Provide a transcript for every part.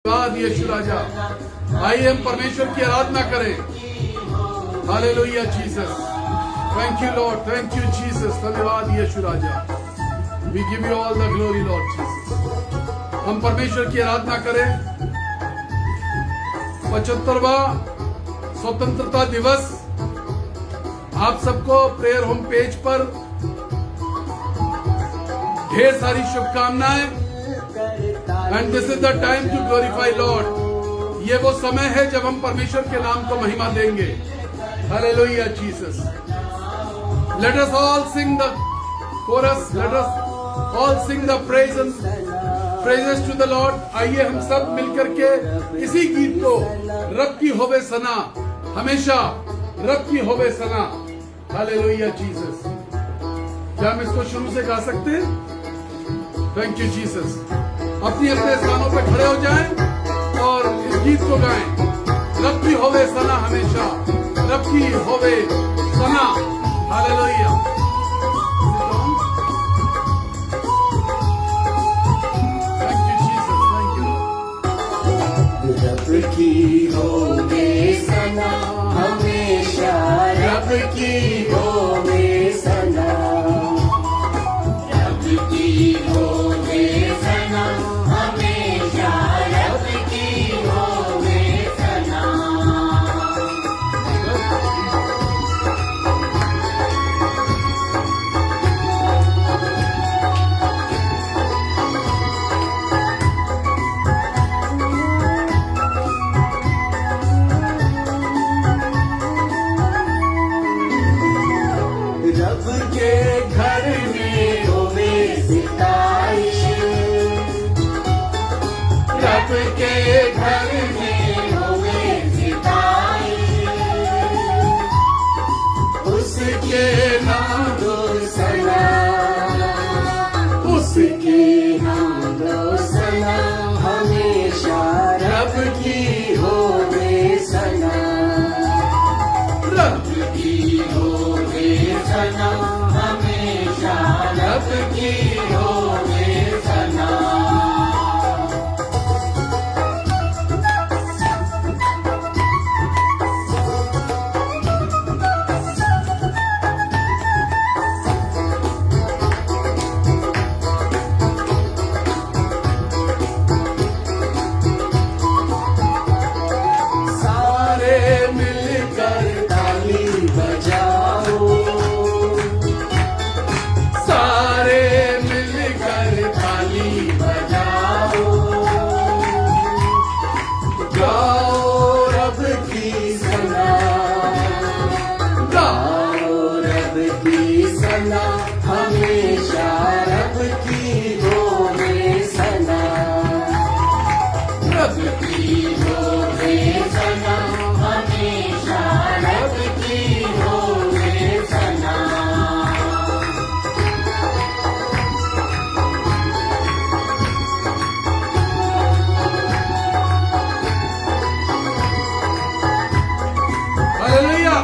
धन्यवाद यीशु राजा। आइए हम परमेश्वर की आराधना करें। Hallelujah Jesus, thank you Lord, thank you Jesus. धन्यवाद यीशु राजा। We give you all the glory Lord Jesus. हम परमेश्वर की आराधना करें। 75वां स्वतंत्रता दिवस आप सबको प्रेयर होम पेज पर ढेर सारी शुभकामनाएं। And this is the time to glorify Lord. ये वो समय है जब हम परमेश्वर के नाम को महिमा देंगे। Hallelujah Jesus. Let us all sing the chorus, let us all sing the praises to the Lord. आइए हम सब मिलकर के इसी गीत को, रब की होवे सना, हमेशा रब की होवे सना। Hallelujah Jesus. क्या हम इसको शुरू से गा सकते हैं? Thank you Jesus. अपने अपने स्थानों पर खड़े हो जाएं और इस गीत को गाएं। रब की होवे सना, हमेशा रब की होवे सना। Hallelujah. Thank you Jesus, thank you. रब की होवे सना, हमेशा रब की होवे सना। रब की होवे सना, हमेशा रब की होवे सना। रब के घर में होवे सिताइश, रब के घर में होवे सिताइश। उसके नाम दो सना, उसके नाम दो सना, हमेशा रब की होवे सना। रब की होवे सना, हमेशा रब की होवे सना। सारे मिलकर ताली बजाओ, सारे मिलकर ताली बजाओ। गाओ रब की सना, गाओ रब की सना, हमेशा रब की होवे सना। रब की होवे सना, हमेशा रब की होवे सना। Hallelujah.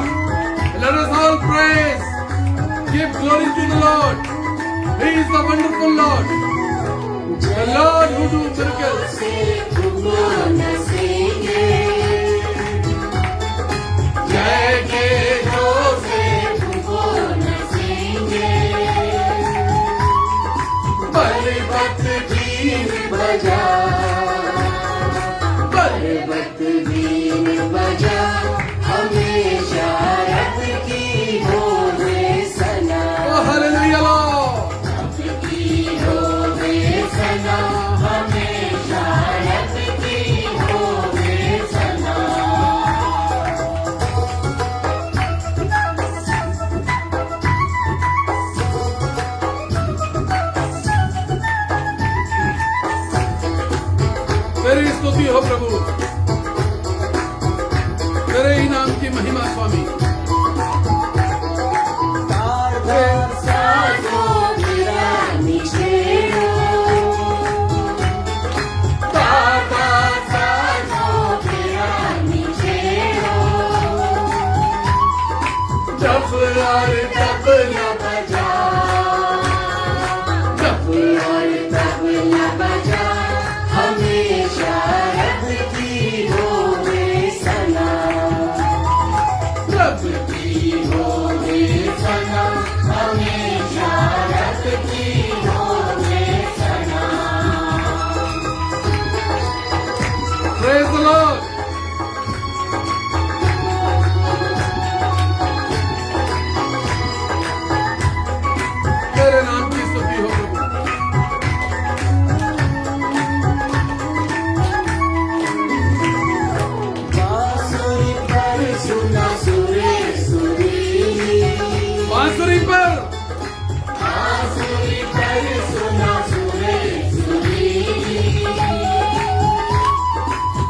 Let us all praise. Give glory to the Lord. He is the wonderful Lord. The Lord who do miracles. से तुमको नसेंगे, जय के जोर से तुमको नसेंगे। बलवत बीन बजा, बलवत बीन बजा, हमेशा रब की होवे सना। Oh, hallelujah, Lord. रब की होवे सना, हमेशा रब की होवे सना। तेरी स्तुति हो प्रभु, तेरे ही नाम की महिमा स्वामी। तार तार साजो मेरा निछेड़ो, तार तार साजो मेरा निछेड़ो। जब और तब न बजा, जब और तब न बजा, हमेशा Praise the Lord. तेरे नाम की स्तुति हो प्रभु। बांसुरी पर सुना सुरे सुरीली, बांसुरी पर बांसुरी पर सुना सुरे सुरीली,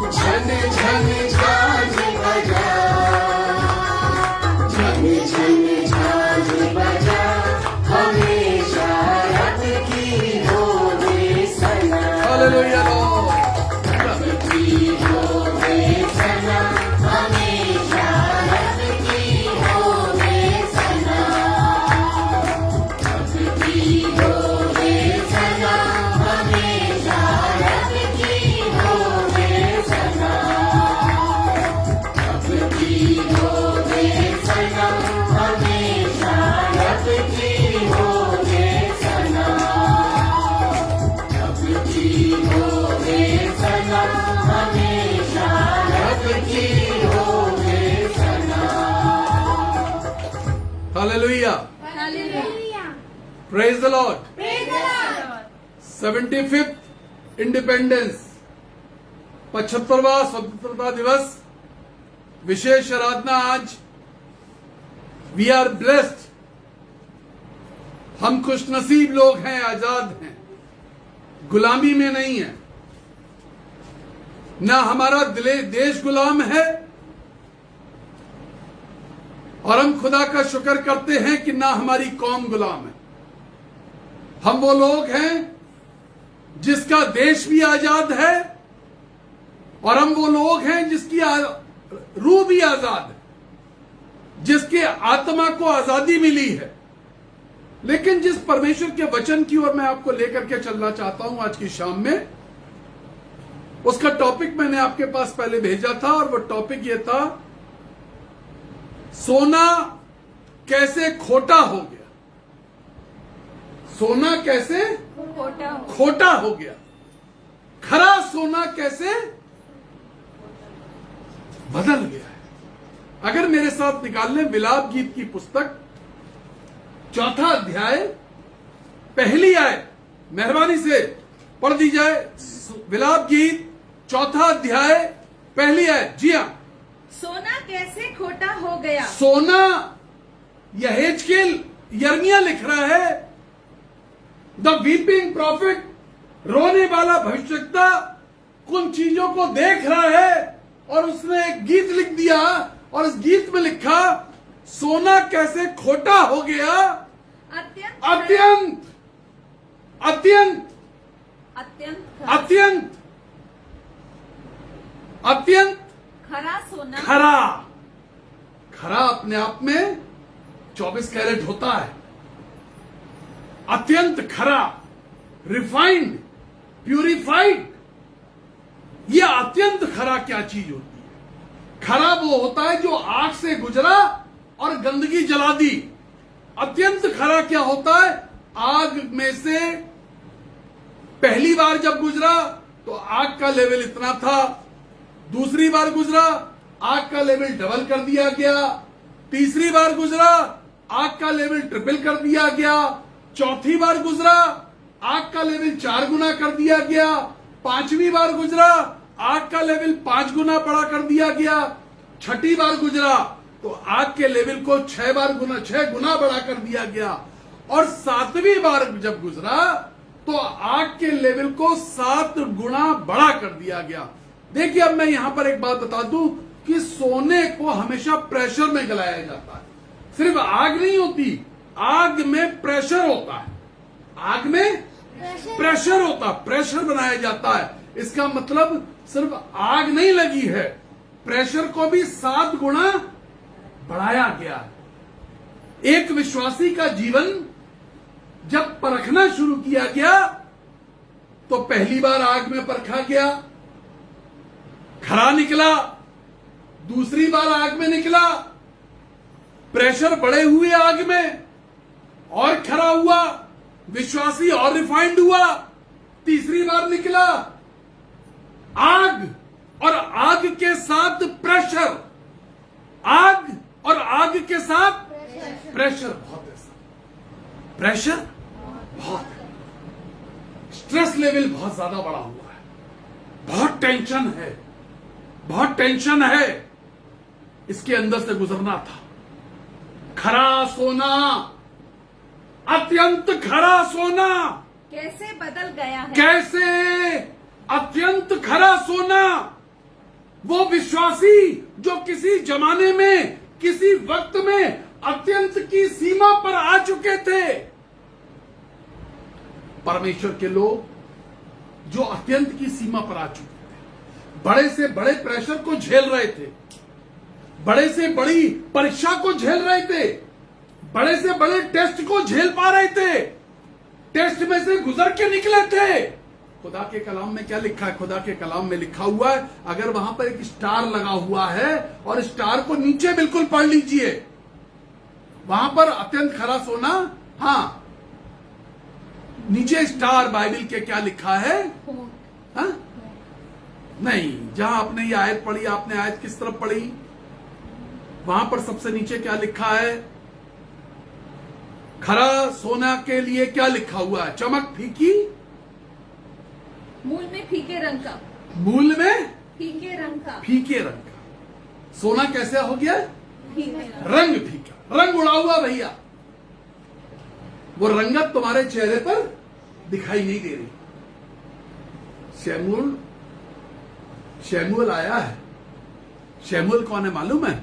झन झन झांझ बजा, झन झन झांझ बजा, हमेशा रब की होवे सना, हालेलुया लॉर्ड। रब की होवे सना, हमेशा रब की होवे सना, रब की होवे सना, हमेशा रब की होवे सना, रब की होवे सना, हमेशा रब की होवे सना, रब की होवे सना, हमेशा रब की होवे सना। Hallelujah. Hallelujah. Praise the Lord. Praise the Lord. 75th independence, 75वां स्वतंत्रता दिवस, विशेष आराधना आज। We are blessed. हम खुशनसीब लोग हैं, आजाद हैं, गुलामी में नहीं है। ना हमारा देश गुलाम है, और हम खुदा का शुक्र करते हैं कि ना हमारी कौम गुलाम है। हम वो लोग हैं जिसका देश भी आजाद है, और हम वो लोग हैं जिसकी रूह भी आजाद है, जिसके आत्मा को आजादी मिली है। लेकिन जिस परमेश्वर के वचन की ओर मैं आपको लेकर के चलना चाहता हूं आज की शाम में, उसका टॉपिक मैंने आपके पास पहले भेजा था, और वो टॉपिक ये था, सोना कैसे खोटा हो गया। सोना कैसे खोटा हो गया। खरा सोना कैसे बदल गया है। अगर मेरे साथ निकाल लें विलाप गीत की पुस्तक, 4था अध्याय, पहली आयत, मेहरबानी से पढ़ दी जाए। विलाप गीत 4था अध्याय, पहली आयत। जी हां। सोना कैसे खोटा हो गया। सोना, यहेजकेल यिर्मयाह लिख रहा है, द वीपिंग प्रॉफिट, रोने वाला भविष्यवक्ता उन चीजों को देख रहा है, और उसने एक गीत लिख दिया, और इस गीत में लिखा, सोना कैसे खोटा हो गया, अत्यंत अत्यंत अत्यंत अत्यंत अत्यंत अत्यंत खरा सोना खरा। खरा अपने आप में 24 कैरेट होता है। अत्यंत खरा, रिफाइंड, प्यूरिफाइड। यह अत्यंत खरा क्या चीज होती है? खरा वो होता है जो आग से गुजरा और गंदगी जला दी। अत्यंत खरा क्या होता है? आग में से पहली बार जब गुजरा तो आग का लेवल इतना था, दूसरी बार गुजरा आग का लेवल डबल कर दिया गया, तीसरी बार गुजरा आग का लेवल ट्रिपल कर दिया गया, चौथी बार गुजरा आग का लेवल 4 गुना कर दिया गया, 5वीं बार गुजरा आग का लेवल 5 गुना बड़ा कर दिया गया, 6ठी बार गुजरा तो आग के लेवल को 6 गुना बड़ा कर दिया गया, और 7वीं बार जब गुजरा तो आग के लेवल को 7 गुना बड़ा कर दिया गया। देखिए, अब मैं यहां पर एक बात बता दूं कि सोने को हमेशा प्रेशर में गलाया जाता है। सिर्फ आग नहीं होती, आग में प्रेशर होता है। आग में प्रेशर होता, प्रेशर बनाया जाता है। इसका मतलब सिर्फ आग नहीं लगी है, प्रेशर को भी 7 गुना बढ़ाया गया है। एक विश्वासी का जीवन जब परखना शुरू किया गया तो पहली बार आग में परखा गया, खरा निकला, दूसरी बार आग में निकला, प्रेशर बढ़े हुए आग में और खरा हुआ, विश्वासी और रिफाइंड हुआ, तीसरी बार निकला, आग और साथ प्रेशर, आग और आग के साथ प्रेशर बहुत है साहब, प्रेशर बहुत है, स्ट्रेस लेवल बहुत ज्यादा बढ़ा हुआ है, बहुत टेंशन है, बहुत टेंशन है, इसके अंदर से गुजरना था। खरा सोना, अत्यंत खरा सोना, कैसे बदल गया है। कैसे अत्यंत खरा सोना, वो विश्वासी जो किसी जमाने में, किसी वक्त में अत्यंत की सीमा पर आ चुके थे। परमेश्वर के लोग जो अत्यंत की सीमा पर आ चुके थे, बड़े से बड़े प्रेशर को झेल रहे थे, बड़े से बड़ी परीक्षा को झेल रहे थे, बड़े से बड़े टेस्ट को झेल पा रहे थे, टेस्ट में से गुजर के निकले थे। खुदा के कलाम में क्या लिखा है? खुदा के कलाम में लिखा हुआ है, अगर वहां पर एक स्टार लगा हुआ है और स्टार को नीचे बिल्कुल पढ़ लीजिए, वहां पर अत्यंत खरा सोना, हाँ, नीचे स्टार बाइबल के क्या लिखा है? हाँ? नहीं, जहां आपने ये आयत पढ़ी, आपने आयत किस तरफ पढ़ी? वहां पर सबसे नीचे क्या लिखा है? खरा सोना के लिए क्या लिखा हुआ है? चमक फीकी, मूल में फीके रंग का, मूल में फीके रंग का, फीके रंग का। सोना कैसे हो गया? फीके रंग। रंग फीका, रंग उड़ा हुआ भैया, वो रंगत तुम्हारे चेहरे पर दिखाई नहीं दे रही। शमूएल आया है। शमूएल कौन है मालूम है?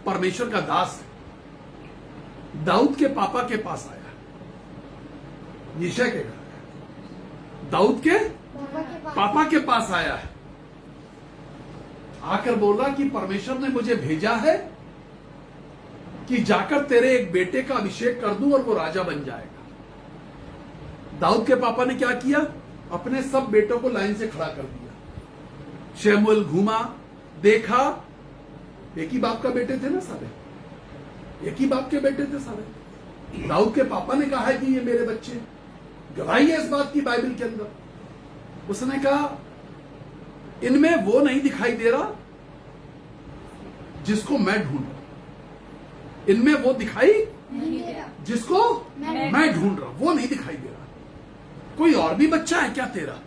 परमेश्वर का दास है। दाऊद के पापा के पास आया, यिशै के घर, दाऊद के पापा के पास आया है, आकर बोला कि परमेश्वर ने मुझे भेजा है कि जाकर तेरे एक बेटे का अभिषेक कर दूं और वो राजा बन जाएगा। दाऊद के पापा ने क्या किया? अपने सब बेटों को लाइन से खड़ा कर दिया। शमूएल घूमा, देखा, एक ही बाप का बेटे थे ना सारे, एक ही बाप के बेटे थे सारे। दाऊद के पापा ने कहा है कि ये मेरे बच्चे, गवाही है इस बात की बाइबल के अंदर। उसने कहा इनमें वो नहीं दिखाई दे रहा जिसको मैं ढूंढ रहा, इनमें वो दिखाई जिसको मैं ढूंढ रहा, वो नहीं दिखाई दे रहा। कोई और भी बच्चा है क्या तेरा?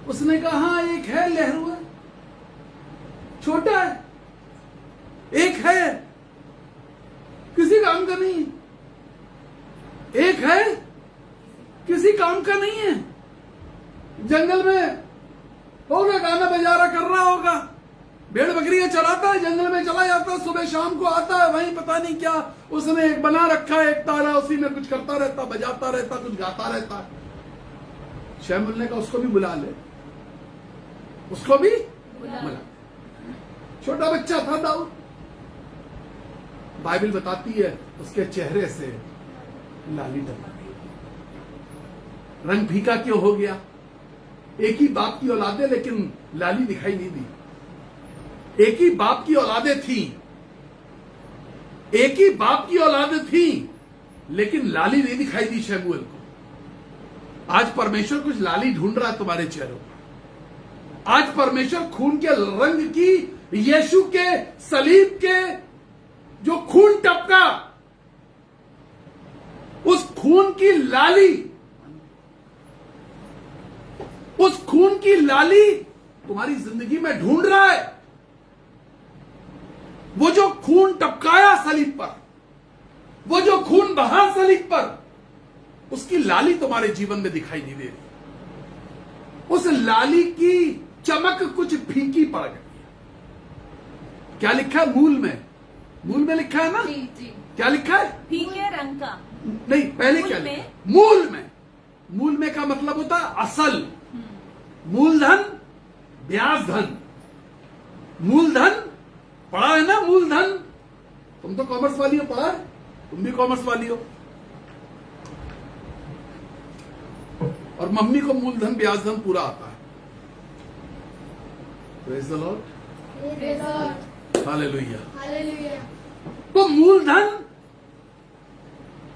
उसने कहा हाँ, एक है, लहरूआ, छोटा है, एक है, किसी काम का नहीं है, एक है, किसी काम का नहीं है, जंगल में होगा, गाना बजारा कर रहा होगा, भेड़ बकरियां चराता है, जंगल में चला जाता है, सुबह शाम को आता है, वहीं पता नहीं क्या उसने एक बना रखा है, एक तारा, उसी में कुछ करता रहता, बजाता रहता, कुछ गाता रहता है। शमूएल ने कहा उसको भी बुला ले, उसको भी बुला। छोटा बच्चा था दाऊद। बाइबल बताती है उसके चेहरे से लाली टपक गई। रंग फीका क्यों हो गया? एक ही बाप की औलादे, लेकिन लाली दिखाई नहीं दी। एक ही बाप की औलादे थी, एक ही बाप की औलादे थी, लेकिन लाली नहीं दिखाई दी शमूएल को। आज परमेश्वर कुछ लाली ढूंढ रहा है तुम्हारे चेहरों पर। आज परमेश्वर खून के रंग की, यीशु के सलीब के जो खून टपका, उस खून की लाली, उस खून की लाली तुम्हारी जिंदगी में ढूंढ रहा है। वो जो खून टपकाया सलीब पर, वो जो खून बहा सलीब पर, उसकी लाली तुम्हारे जीवन में दिखाई नहीं दे रही। उस लाली की चमक कुछ फीकी पड़ गई। क्या लिखा है मूल में? मूल में लिखा है ना? जी जी। क्या लिखा है? फीके रंग का। नहीं, पहले क्या लिखा है? मूल में। मूल में का मतलब होता है असल, मूलधन, ब्याज धन। मूलधन पढ़ा है ना? मूलधन, तुम तो कॉमर्स वाली हो, पढ़ा है? तुम भी कॉमर्स वाली हो। और मम्मी को मूलधन ब्याज धन पूरा आता है। Praise the Lord, hallelujah. तो मूलधन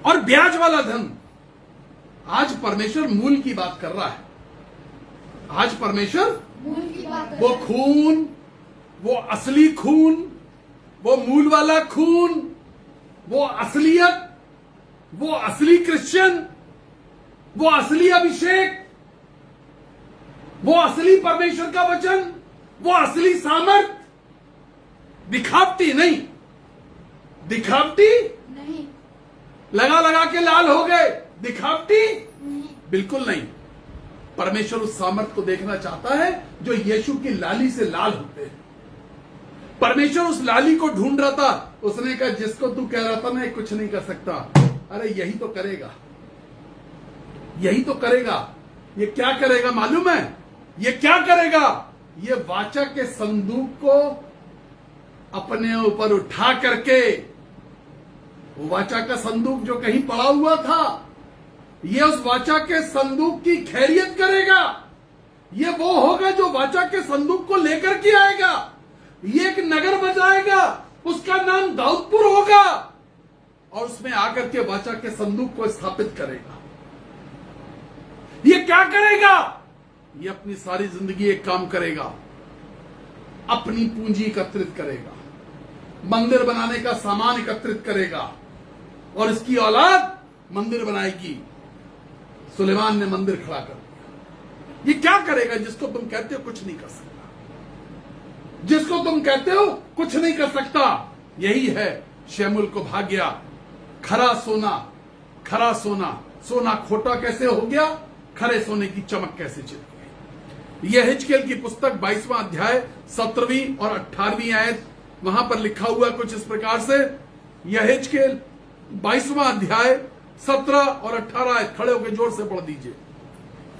और ब्याज वाला धन, आज परमेश्वर मूल की बात कर रहा है। आज परमेश्वर वो खून, वो असली खून, वो मूल वाला खून, वो असलियत, वो असली क्रिश्चियन, वो असली अभिषेक, वो असली परमेश्वर का वचन, वो असली सामर्थ, दिखावटी नहीं। दिखावटी नहीं, लगा लगा के लाल हो गए, दिखावटी नहीं, बिल्कुल नहीं। परमेश्वर उस सामर्थ को देखना चाहता है जो यीशु की लाली से लाल होते हैं। परमेश्वर उस लाली को ढूंढ रहा था। उसने कहा जिसको तू कह रहा था ना ये कुछ नहीं कर सकता, अरे यही तो करेगा, यही तो करेगा। ये क्या करेगा मालूम है? ये क्या करेगा? ये वाचा के संदूक को अपने ऊपर उठा करके, वो वाचा का संदूक जो कहीं पड़ा हुआ था, ये उस वाचा के संदूक की खैरियत करेगा। ये वो होगा जो वाचा के संदूक को लेकर के आएगा। ये एक नगर बजाएगा, उसका नाम दाऊदपुर होगा, और उसमें आकर के वाचा के संदूक को स्थापित करेगा। ये क्या करेगा? ये अपनी सारी जिंदगी एक काम करेगा, अपनी पूंजी एकत्रित करेगा, मंदिर बनाने का सामान एकत्रित करेगा, और इसकी औलाद मंदिर बनाएगी। सुलेमान ने मंदिर खड़ा कर दिया। ये क्या करेगा? जिसको तुम कहते हो कुछ नहीं कर सकता, जिसको तुम कहते हो कुछ नहीं कर सकता, यही है शमूएल को भाग गया। खरा सोना, खरा सोना, सोना खोटा कैसे हो गया? खरे सोने की चमक कैसे छिप गई? यह हिजकेल की पुस्तक 22वां अध्याय 17वीं और 18वीं आयत, वहां पर लिखा हुआ कुछ इस प्रकार से। यह हिजकेल 22वां अध्याय 17 और 18 आयत, खड़े होकर जोर से पढ़ दीजिए।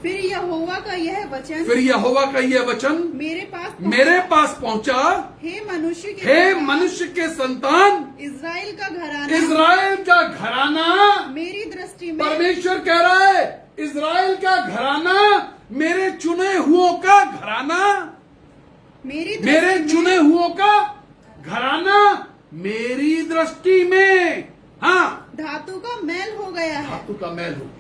फिर यहोवा का यह वचन फिर यहोवा का यह वचन मेरे पास पहुंचा, हे मनुष्य के संतान, इज़राइल का घराना, इज़राइल का घराना मेरी दृष्टि में, परमेश्वर कह रहा है इज़राइल का घराना, मेरे चुने हुओं का घराना, मेरे चुने हुओं का घराना मेरी दृष्टि में, हाँ, धातु का मैल हो गया है। धातु का मैल हो गया,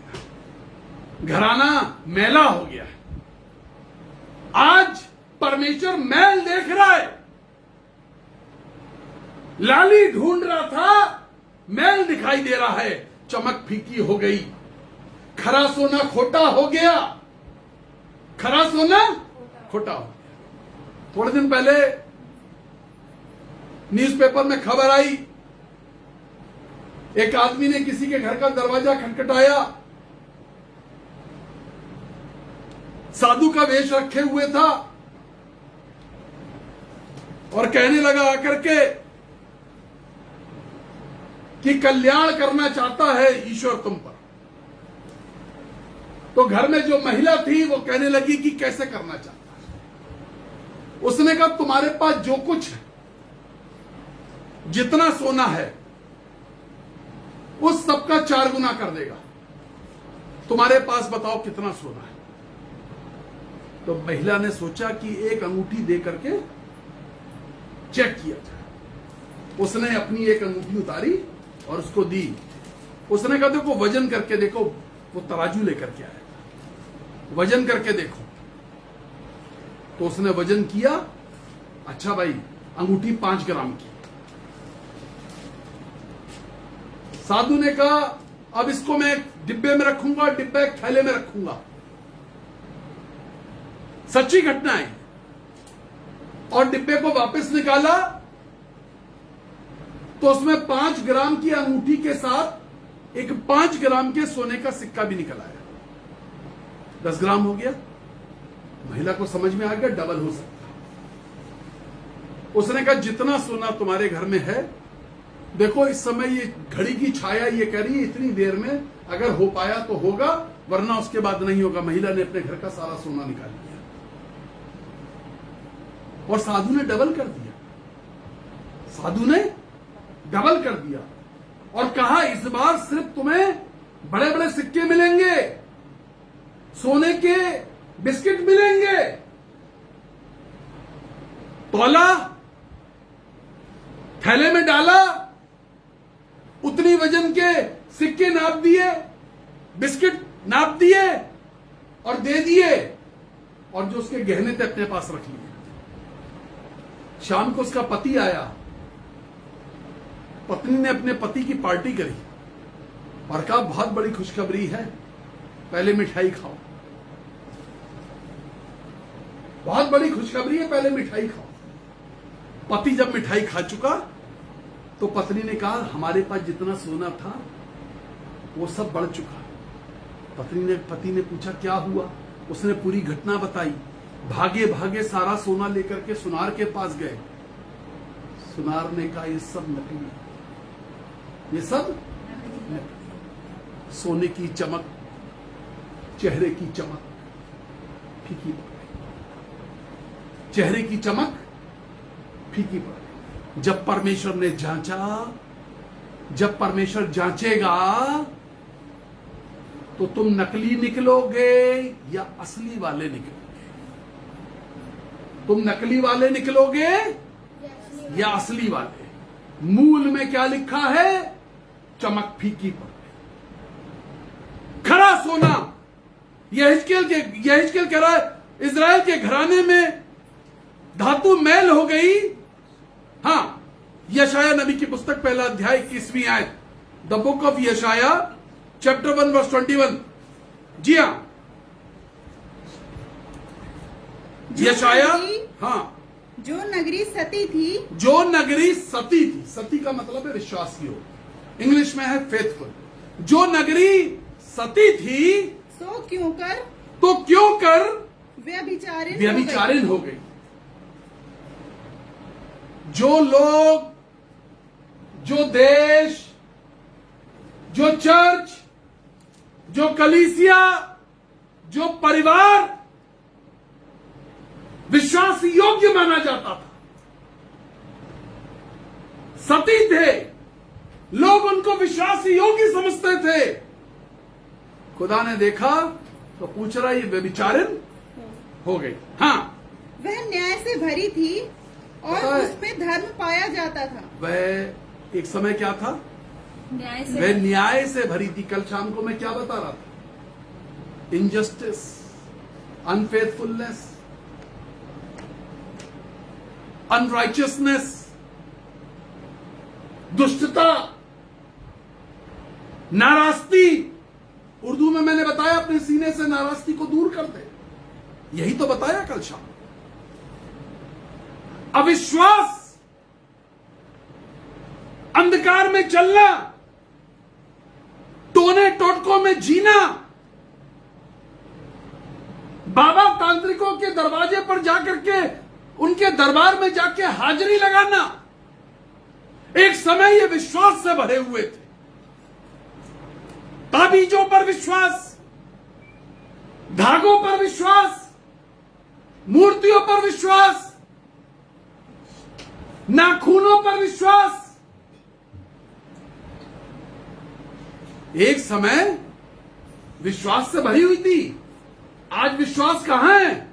घराना मैला हो गया है। आज परमेश्वर मैल देख रहा है। लाली ढूंढ रहा था, मैल दिखाई दे रहा है, चमक फीकी हो गई, खरा सोना खोटा हो गया, खरा सोना खोटा हो गया। थोड़े दिन पहले न्यूज़पेपर में खबर आई, एक आदमी ने किसी के घर का दरवाजा खटखटाया, साधु का वेश रखे हुए था, और कहने लगा आकर के कि कल्याण करना चाहता है ईश्वर तुम पर। तो घर में जो महिला थी वो कहने लगी कि कैसे करना चाहता है। उसने कहा तुम्हारे पास जो कुछ है, जितना सोना है, उस सब का 4 गुना कर देगा। तुम्हारे पास बताओ कितना सोना है। तो महिला ने सोचा कि एक अंगूठी दे करके चेक किया जाए। उसने अपनी एक अंगूठी उतारी और उसको दी। उसने कहा देखो वजन करके देखो, वो तराजू लेकर के आया, वजन करके देखो। तो उसने वजन किया, अच्छा भाई अंगूठी 5 ग्राम की। साधु ने कहा अब इसको मैं डिब्बे में रखूंगा, डिब्बा एक थैले में रखूंगा। सच्ची घटना है। और डिब्बे को वापस निकाला तो उसमें 5 ग्राम की अंगूठी के साथ एक 5 ग्राम के सोने का सिक्का भी निकल आया। 10 ग्राम हो गया। महिला को समझ में आ गया डबल हो सकता। उसने कहा जितना सोना तुम्हारे घर में है, देखो इस समय ये घड़ी की छाया ये कह रही है इतनी देर में अगर हो पाया तो होगा, वरना उसके बाद नहीं होगा। महिला ने अपने घर का सारा सोना निकाल लिया और साधु ने डबल कर दिया। साधु ने डबल कर दिया और कहा इस बार सिर्फ तुम्हें बड़े बड़े सिक्के मिलेंगे, सोने के बिस्किट मिलेंगे। तौला, थैले में डाला, उतनी वजन के सिक्के नाप दिए, बिस्किट नाप दिए और दे दिए, और जो उसके गहने थे अपने पास रख लिए। शाम को उसका पति आया, पत्नी ने अपने पति की पार्टी करी और कहा बहुत बड़ी खुशखबरी है, पहले मिठाई खाओ, बहुत बड़ी खुशखबरी है, पहले मिठाई खाओ। पति जब मिठाई खा चुका तो पत्नी ने कहा हमारे पास जितना सोना था वो सब बढ़ चुका। पति ने पूछा क्या हुआ, उसने पूरी घटना बताई। भागे भागे सारा सोना लेकर के सुनार के पास गए। सुनार ने कहा ये सब नकली है, ये सब नकली। सोने की चमक, चेहरे की चमक फीकी पड़ गई, चेहरे की चमक फीकी पड़ गई। जब परमेश्वर ने जांचा, जब परमेश्वर जांचेगा तो तुम नकली निकलोगे या असली वाले निकलोगे? तुम नकली वाले निकलोगे या असली वाले? मूल में क्या लिखा है? चमक फीकी पड़ गई। खरा सोना, यहेजकेल कह रहा है इजराइल के घराने में धातु मैल हो गई। हां, यशाया नबी की पुस्तक पहला अध्याय 21वीं आयत, द बुक ऑफ यशाया चैप्टर 1 वर्स 21। जी हां, यशाया, हाँ, जो नगरी सती थी, जो नगरी सती थी, सती का मतलब है विश्वासी हो, इंग्लिश में है फेथफुल। जो नगरी सती थी सो क्यों कर व्यभिचारिण हो गई। जो लोग, जो देश, जो चर्च, जो कलीसिया, जो परिवार विश्वास योग्य माना जाता था, सती थे, लोग उनको विश्वास योग्य समझते थे, खुदा ने देखा तो पूछ रहा ये व्यभिचारिण हो गई। हाँ, वह न्याय से भरी थी और पता है, उसमें धर्म पाया जाता था। वह एक समय क्या था? न्याय से वह न्याय से भरी थी। कल शाम को मैं क्या बता रहा था? इनजस्टिस, अनफेथफुलनेस, अनराइचियसनेस, दुष्टता, नाराजगी। उर्दू में मैंने बताया अपने सीने से नाराजगी को दूर कर दे, यही तो बताया कल शाम। अविश्वास, अंधकार में चलना, टोने टोटकों में जीना, बाबा तांत्रिकों के दरवाजे पर जाकर के उनके दरबार में जाके हाजिरी लगाना। एक समय ये विश्वास से भरे हुए थे। ताबीजों पर विश्वास, धागों पर विश्वास, मूर्तियों पर विश्वास, नाखूनों पर विश्वास। एक समय विश्वास से भरी हुई थी। आज विश्वास कहां है?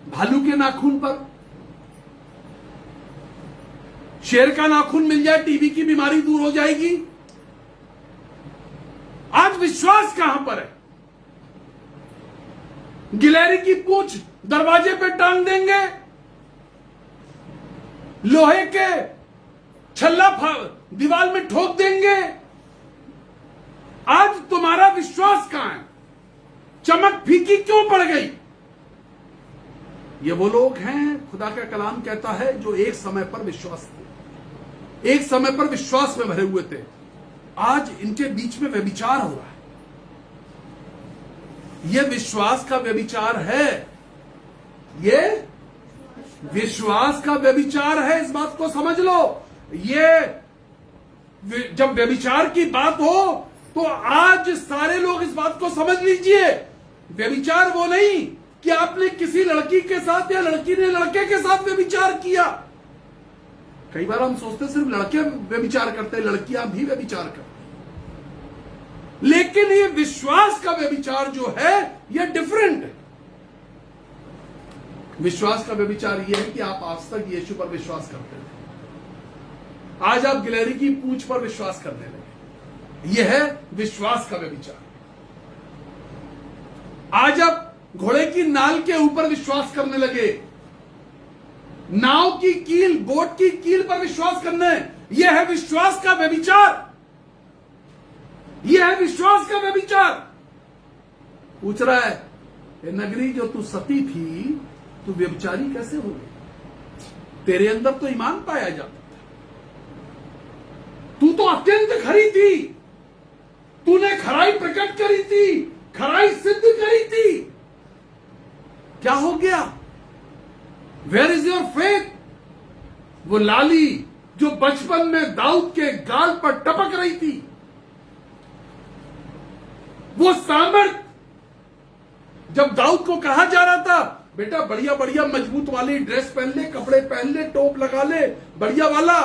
भालू के नाखून पर। शेर का नाखून मिल जाए टीबी की बीमारी दूर हो जाएगी। आज विश्वास कहां पर है? गिलहरी की पूंछ दरवाजे पे टांग देंगे, लोहे के छल्ला दीवार में ठोक देंगे। आज तुम्हारा विश्वास कहां है? चमक फीकी क्यों पड़ गई? ये वो लोग हैं, खुदा का कलाम कहता है, जो एक समय पर विश्वास थे, एक समय पर विश्वास में भरे हुए थे। आज इनके बीच में व्यभिचार हो रहा है। यह विश्वास का व्यभिचार है, ये विश्वास का व्यभिचार है। इस बात को समझ लो। ये जब व्यभिचार की बात हो तो आज सारे लोग इस बात को समझ लीजिए। व्यभिचार वो नहीं कि आपने किसी लड़की के साथ या लड़की ने लड़के के साथ व्यभिचार किया। कई बार हम सोचते सिर्फ लड़के व्यभिचार करते हैं, लड़कियां भी व्यभिचार करती, लेकिन ये विश्वास का व्यभिचार जो है ये डिफरेंट है। विश्वास का व्यभिचार यह है कि आप आज तक यीशु पर विश्वास करते थे, आज आप गिलहरी की पूंछ पर विश्वास करने लगे। यह है विश्वास का व्यभिचार। आज आप घोड़े की नाल के ऊपर विश्वास करने लगे। नाव की कील, बोट की कील पर विश्वास करना है। यह है विश्वास का व्यभिचार, यह है विश्वास का व्यभिचार। पूछ रहा है, ए नगरी जो तू सती थी, तू व्यभिचारी कैसे हो गई? तेरे अंदर तो ईमान पाया जाता था, तू तो अत्यंत खरी थी, तूने खराई प्रकट करी थी, खराई सिद्ध करी थी। क्या हो गया? Where is your faith? वो लाली जो बचपन में दाऊद के गाल पर टपक रही थी, वो सामर्थ जब दाऊद को कहा जा रहा था, बेटा बढ़िया बढ़िया मजबूत वाली ड्रेस पहन ले, कपड़े पहन ले, टोप लगा ले, बढ़िया वाला,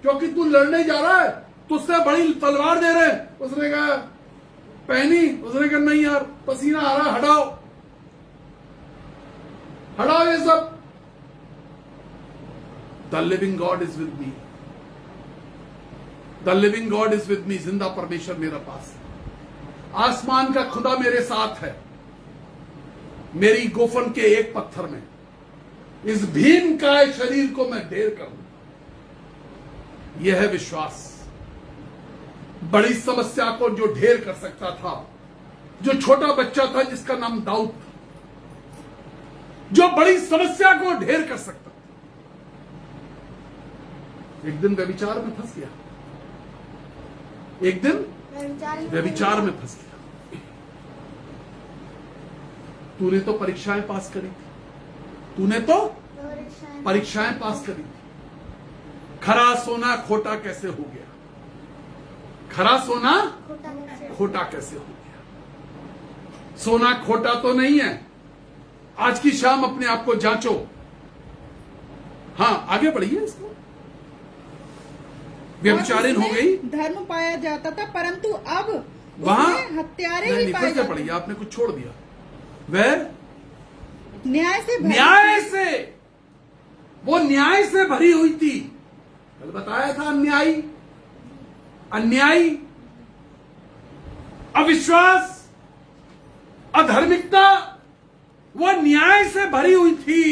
क्योंकि तू लड़ने जा रहा है, तुझसे बड़ी तलवार दे रहे। उसने कहा पहनी, उसने कहा नहीं यार पसीना आ रहा, हटाओ हटाओ ये सब। The living God is with me, the living God is with me. जिंदा परमेश्वर मेरे पास है, आसमान का खुदा मेरे साथ है। मेरी गोफन के एक पत्थर में इस भीम काय शरीर को मैं ढेर करूं। यह है विश्वास। बड़ी समस्या को जो ढेर कर सकता था, जो छोटा बच्चा था जिसका नाम दाऊद था, जो बड़ी समस्या को ढेर कर सकता था, एक दिन व्यभिचार में फंस गया, एक दिन व्यभिचार में फंस गया। तूने तो परीक्षाएं पास करी थी, तूने तो परीक्षाएं पास करी थी। खरा सोना खोटा कैसे हो गया? खरा सोना खोटा कैसे हो गया? सोना खोटा तो नहीं है। आज की शाम अपने आप को जांचो। हाँ आगे बढ़िए। इसको व्यभिचारिण हो गई, धर्म पाया जाता था, परंतु अब वहां उसमें हत्यारे ही पाए फिर से जाते पढ़िए, आपने कुछ छोड़ दिया। वह न्याय से भरी न्याय थी। से, वो न्याय से भरी हुई थी। कल बताया था अन्यायी, अन्यायी, अविश्वास, अधार्मिकता, वो न्याय से भरी हुई थी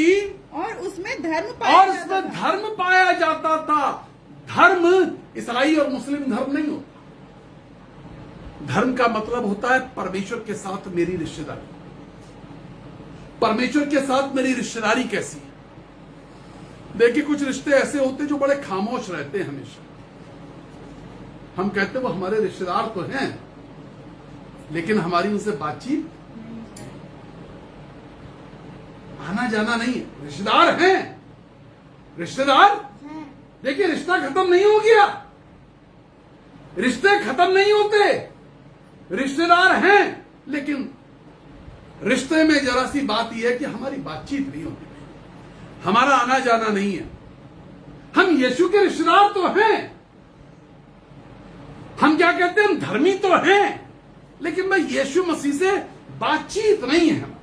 और उसमें धर्म पाया और जाता उसमें था। धर्म पाया जाता था। धर्म ईसाई और मुस्लिम धर्म नहीं होता। धर्म का मतलब होता है परमेश्वर के साथ मेरी रिश्तेदारी। परमेश्वर के साथ मेरी रिश्तेदारी कैसी है? देखिए कुछ रिश्ते ऐसे होते हैं जो बड़े खामोश रहते हैं हमेशा। हम कहते हैं वो हमारे रिश्तेदार तो हैं, लेकिन हमारी उनसे बातचीत, आना जाना नहीं है। रिश्तेदार हैं, रिश्तेदार। देखिए रिश्ता खत्म नहीं हो गया, रिश्ते खत्म नहीं होते। रिश्तेदार हैं, लेकिन रिश्ते में जरा सी बात यह है कि हमारी बातचीत नहीं होती, हमारा आना जाना नहीं है। हम यीशु के रिश्तेदार तो हैं, हम क्या कहते हैं, हम धर्मी तो हैं, लेकिन मैं यीशु मसीह से बातचीत नहीं है।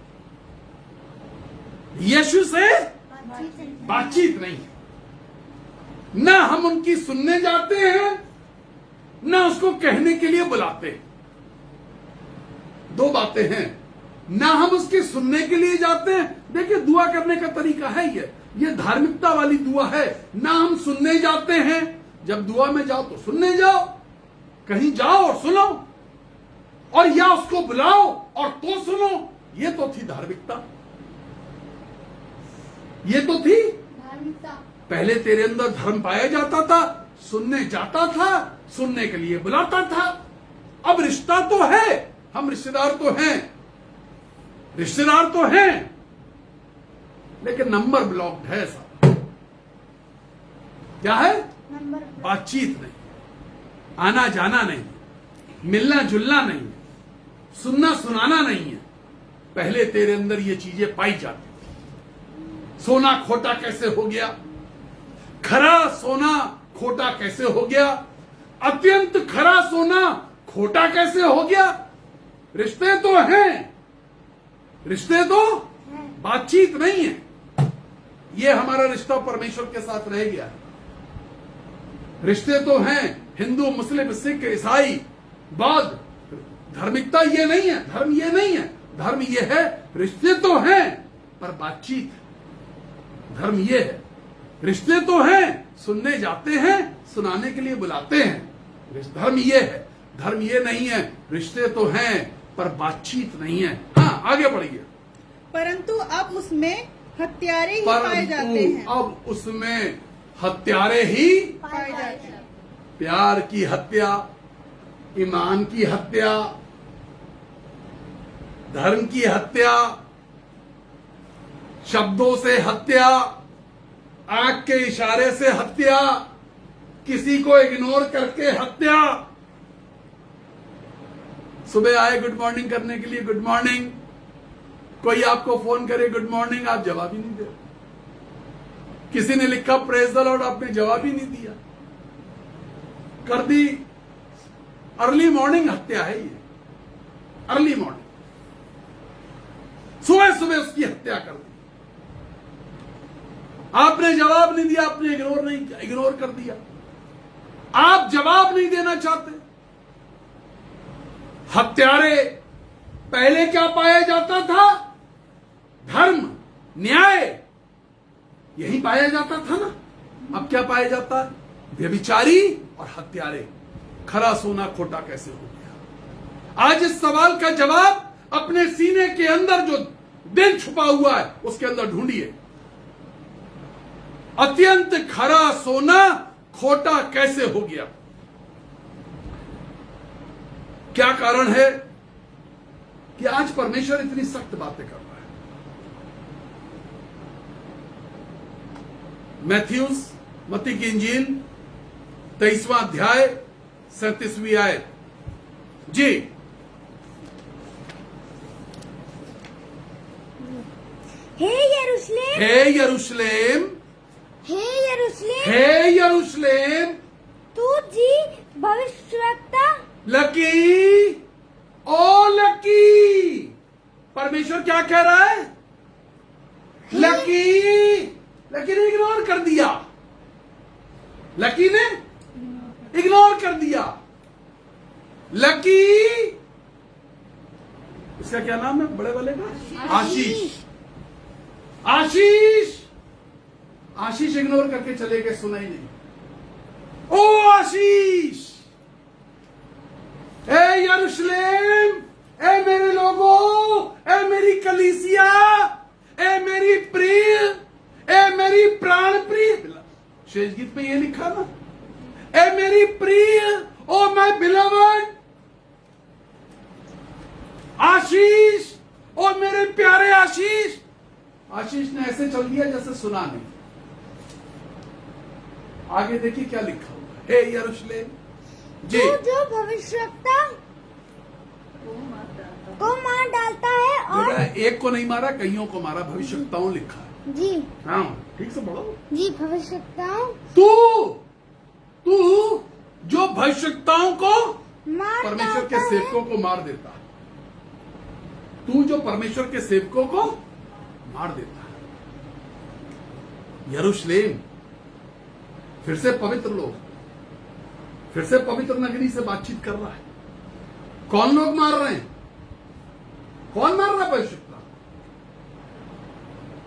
यीशु से बातचीत नहीं है। ना हम उनकी सुनने जाते हैं, ना उसको कहने के लिए बुलाते हैं। दो बातें हैं। ना हम उसकी सुनने के लिए जाते हैं। देखिए दुआ करने का तरीका है ये धार्मिकता वाली दुआ है। ना हम सुनने जाते हैं। जब दुआ में जाओ तो सुनने जाओ, कहीं जाओ और सुनो, और या उसको बुलाओ और तो सुनो। ये तो थी धार्मिकता, ये तो थी धार्मिकता। पहले तेरे अंदर धर्म पाया जाता था, सुनने जाता था, सुनने के लिए बुलाता था। अब रिश्ता तो है, हम रिश्तेदार तो हैं, रिश्तेदार तो हैं, लेकिन नंबर ब्लॉक्ड है साहब। क्या है? नंबर बातचीत नहीं, आना जाना नहीं, मिलना जुलना नहीं, सुनना सुनाना नहीं है। पहले तेरे अंदर ये चीजें पाई जाती थी। सोना खोटा कैसे हो गया? खरा सोना खोटा कैसे हो गया? अत्यंत खरा सोना खोटा कैसे हो गया? रिश्ते तो हैं, रिश्ते तो बातचीत नहीं है। ये हमारा रिश्ता परमेश्वर के साथ रह गया। रिश्ते तो हैं, हिंदू, मुस्लिम, सिख, ईसाई, बौद्ध। धार्मिकता ये नहीं है, धर्म ये नहीं है। धर्म ये है, रिश्ते तो हैं पर बातचीत धर्म ये है। रिश्ते तो हैं, सुनने जाते हैं, सुनाने के लिए बुलाते हैं। धर्म ये है, धर्म ये नहीं है रिश्ते तो हैं पर बातचीत नहीं है। हाँ, आगे बढ़िए। परंतु अब उसमें हत्यारे ही पाए जाते हैं। अब उसमें हत्यारे ही, पाए जाते हैं। प्यार की हत्या, ईमान की हत्या, धर्म की हत्या, शब्दों से हत्या, आंख के इशारे से हत्या, किसी को इग्नोर करके हत्या। सुबह आए गुड मॉर्निंग करने के लिए, गुड मॉर्निंग, कोई आपको फोन करे गुड मॉर्निंग, आप जवाब ही नहीं दे। किसी ने लिखा प्रेज द लॉर्ड, आपने जवाब ही नहीं दिया, कर दी। अर्ली मॉर्निंग हत्या है ये, अर्ली मॉर्निंग, सुबह सुबह उसकी हत्या कर दी। आपने जवाब नहीं दिया, आपने इग्नोर कर दिया। आप जवाब नहीं देना चाहते। हत्यारे पहले क्या पाया जाता था? धर्म, न्याय, यही पाया जाता था ना। अब क्या पाया जाता है? व्यभिचारी और हत्यारे। खरा सोना खोटा कैसे हो गया? आज इस सवाल का जवाब अपने सीने के अंदर जो दिल छुपा हुआ है उसके अंदर ढूंढिए। अत्यंत खरा सोना खोटा कैसे हो गया? क्या कारण है कि आज परमेश्वर इतनी सख्त बातें कर रहा है? मैथ्यूस, मत्ती की इंजील 23वां अध्याय 37वीं आयत। जी, हे यरूशलेम, हे यरूशलेम, हे यरूशलेम, हे यरूशलेम, तू जी भविष्यवक्ता, लकी, ओ लकी। परमेश्वर क्या कह रहा है? लकी ने इग्नोर कर दिया। लकी ने इग्नोर कर दिया। लकी, इसका क्या नाम है बड़े वाले का? आशीष। आशीष, आशीष इग्नोर करके चले गए, सुना ही नहीं। ओ आशीष, ए यरूशलेम, ए मेरे लोगों, ए मेरी कलीसिया, ए मेरी प्रिय, ए मेरी प्राण प्रिय। शेष गीत में ये लिखा ना, ए मेरी प्रिय, ओ माय बिलवड। आशीष, ओ मेरे प्यारे आशीष। आशीष ने ऐसे चल दिया जैसे सुना नहीं। आगे देखिए क्या लिखा हुआ है। हे यरूशलेम जी, तू जो भविष्यवक्ता को मार डालता है और एक को नहीं मारा, कईयों को मारा। भविष्यवक्ताओं लिखा है। जी हाँ, ठीक से पढ़ो। जी भविष्यवक्ताओं तू जो भविष्यवक्ताओं को, मार परमेश्वर डालता के है। सेवकों को मार देता है। तू जो परमेश्वर के सेवकों को मार देता है। यरूशलेम, फिर से पवित्र लोग, फिर से पवित्र नगरी से बातचीत कर रहा है। कौन लोग मार रहे हैं? कौन मार रहा है? भविष्यवक्ता।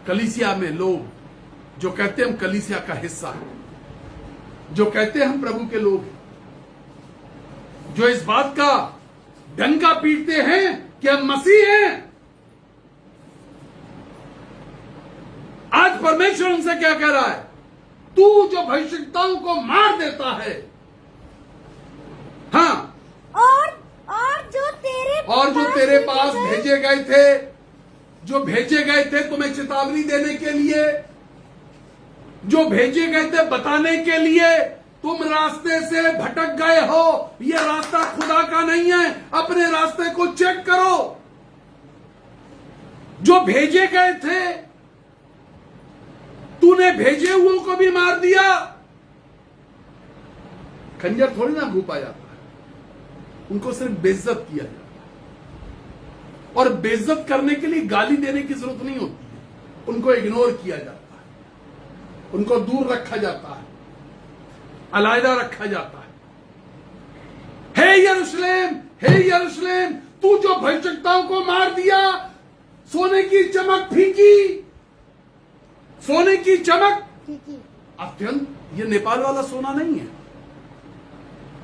कलीसिया में लोग जो कहते हैं हम कलीसिया का हिस्सा है, जो कहते हैं हम प्रभु के लोग हैं, जो इस बात का डंका पीटते हैं कि हम मसीह हैं। आज परमेश्वर उनसे क्या कह रहा है? तू जो भविष्यवक्ताओं को मार देता है, हाँ, और जो तेरे पास भेजे गए थे, जो भेजे गए थे तुम्हें चेतावनी देने के लिए, जो भेजे गए थे बताने के लिए, तुम रास्ते से भटक गए हो, यह रास्ता खुदा का नहीं है, अपने रास्ते को चेक करो। जो भेजे गए थे, तूने भेजे हुओं को भी मार दिया। खंजर थोड़ी ना घूपा जाता है, उनको सिर्फ बेइज्जत किया जाता है। और बेइज्जत करने के लिए गाली देने की जरूरत नहीं होती है। उनको इग्नोर किया जाता है, उनको दूर रखा जाता है, अलहदा रखा जाता है। हे यरूशलेम, हे यरूशलेम, तू जो भविष्यवक्ताओं को मार दिया, सोने की चमक फीकी, सोने की चमक फीकी अत्यंत, ये नेपाल वाला सोना नहीं है,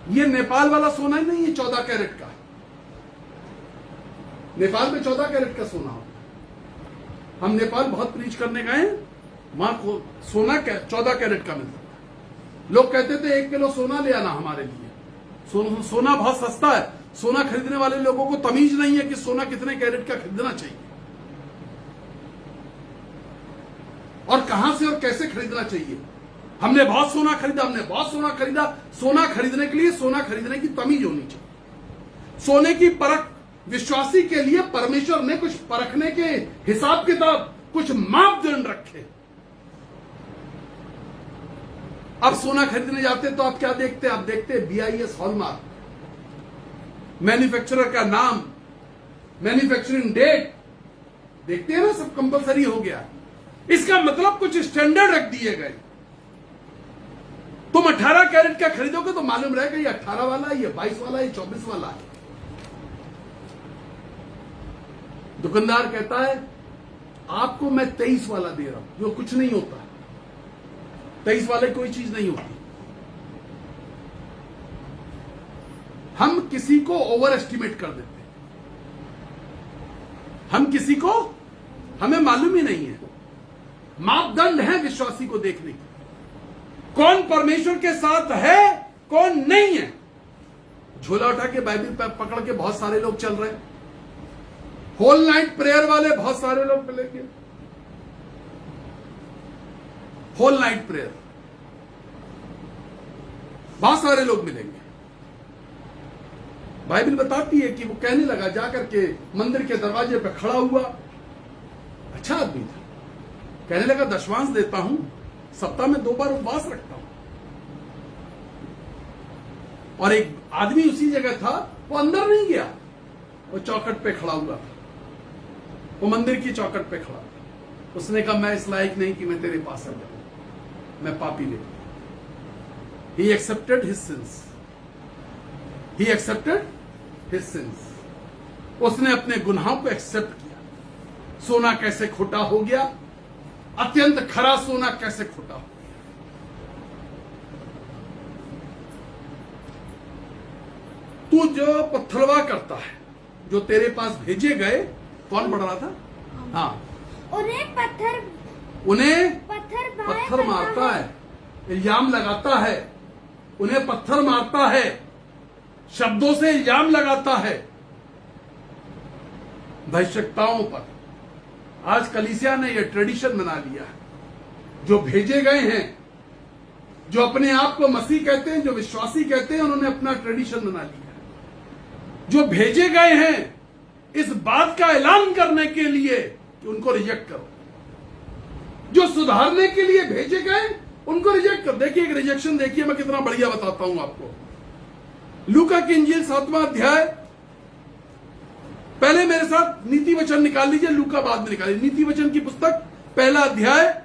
ये नेपाल वाला सोना ही नहीं है 14 कैरेट का। नेपाल में 14 कैरेट का सोना हो, हम नेपाल बहुत प्रीच करने गए, वहां को सोना 14 कैरेट का मिलता था। लोग कहते थे 1 किलो सोना ले आना हमारे लिए, सोना बहुत सस्ता है। सोना खरीदने वाले लोगों को तमीज नहीं है कि सोना कितने कैरेट का खरीदना चाहिए और कहां से और कैसे खरीदना चाहिए। हमने बहुत सोना खरीदा, हमने बहुत सोना खरीदा। सोना खरीदने के लिए सोना खरीदने की तमीज होनी चाहिए। सोने की परख, विश्वासी के लिए परमेश्वर ने कुछ परखने के हिसाब किताब, कुछ मापदंड रखे। अब सोना खरीदने जाते तो आप क्या देखते हैं? आप देखते हैं BIS हॉलमार्क, मैन्युफैक्चरर का नाम, मैन्युफैक्चरिंग डेट देखते हैं ना, सब कंपलसरी हो गया। इसका मतलब कुछ स्टैंडर्ड रख दिए गए। तुम 18 कैरेट का खरीदोगे तो मालूम रहेगा ये 18 वाला है, ये 22 वाला है, ये 24 वाला है। दुकानदार कहता है आपको मैं 23 वाला दे रहा हूं, जो कुछ नहीं होता। 23 वाले कोई चीज नहीं होती। हम किसी को ओवर एस्टिमेट कर देते हैं, हम किसी को, हमें मालूम ही नहीं है। मापदंड है विश्वासी को देखने की, कौन परमेश्वर के साथ है, कौन नहीं है। झोला उठा के बाइबल पकड़ के बहुत सारे लोग चल रहे हैं, होल नाइट प्रेयर वाले बहुत सारे लोग मिलेंगे। होल नाइट प्रेयर बहुत सारे लोग मिलेंगे। बाइबल बताती है कि वो कहने लगा, जाकर के मंदिर के दरवाजे पर खड़ा हुआ, अच्छा आदमी था, कहने लगा दशमांश देता हूं, सप्ताह में 2 बार उपवास रखता हूं। और एक आदमी उसी जगह था, वो अंदर नहीं गया, वो चौखट पे खड़ा हुआ था, वो मंदिर की चौखट पे खड़ा था। उसने कहा मैं इस लायक नहीं कि मैं तेरे पास आ जाऊं, मैं पापी नहीं। He accepted his sins. He accepted his sins. उसने अपने गुनाहों को एक्सेप्ट किया। सोना कैसे खोटा हो गया, अत्यंत खरा सोना कैसे खोटा हो। तू जो पत्थरवा करता है, जो तेरे पास भेजे गए, कौन पढ़ रहा था? हाँ, उन्हें पत्थर मारता है, इल्जाम लगाता है, उन्हें पत्थर मारता है, शब्दों से इल्जाम लगाता है भविष्यताओं पर। आज कलीसिया ने यह ट्रेडिशन बना लिया है। जो भेजे गए हैं, जो अपने आप को मसीह कहते हैं, जो विश्वासी कहते हैं, उन्होंने अपना ट्रेडिशन बना लिया है। जो भेजे गए हैं इस बात का ऐलान करने के लिए कि उनको रिजेक्ट करो, जो सुधारने के लिए भेजे गए उनको रिजेक्ट कर। देखिए एक रिजेक्शन देखिए, मैं कितना बढ़िया बताता हूं आपको। लूका की इंजील 7वां अध्याय, पहले मेरे साथ नीति वचन निकाल लीजिए, लूका बाद में निकालिए। नीति वचन की पुस्तक 1 अध्याय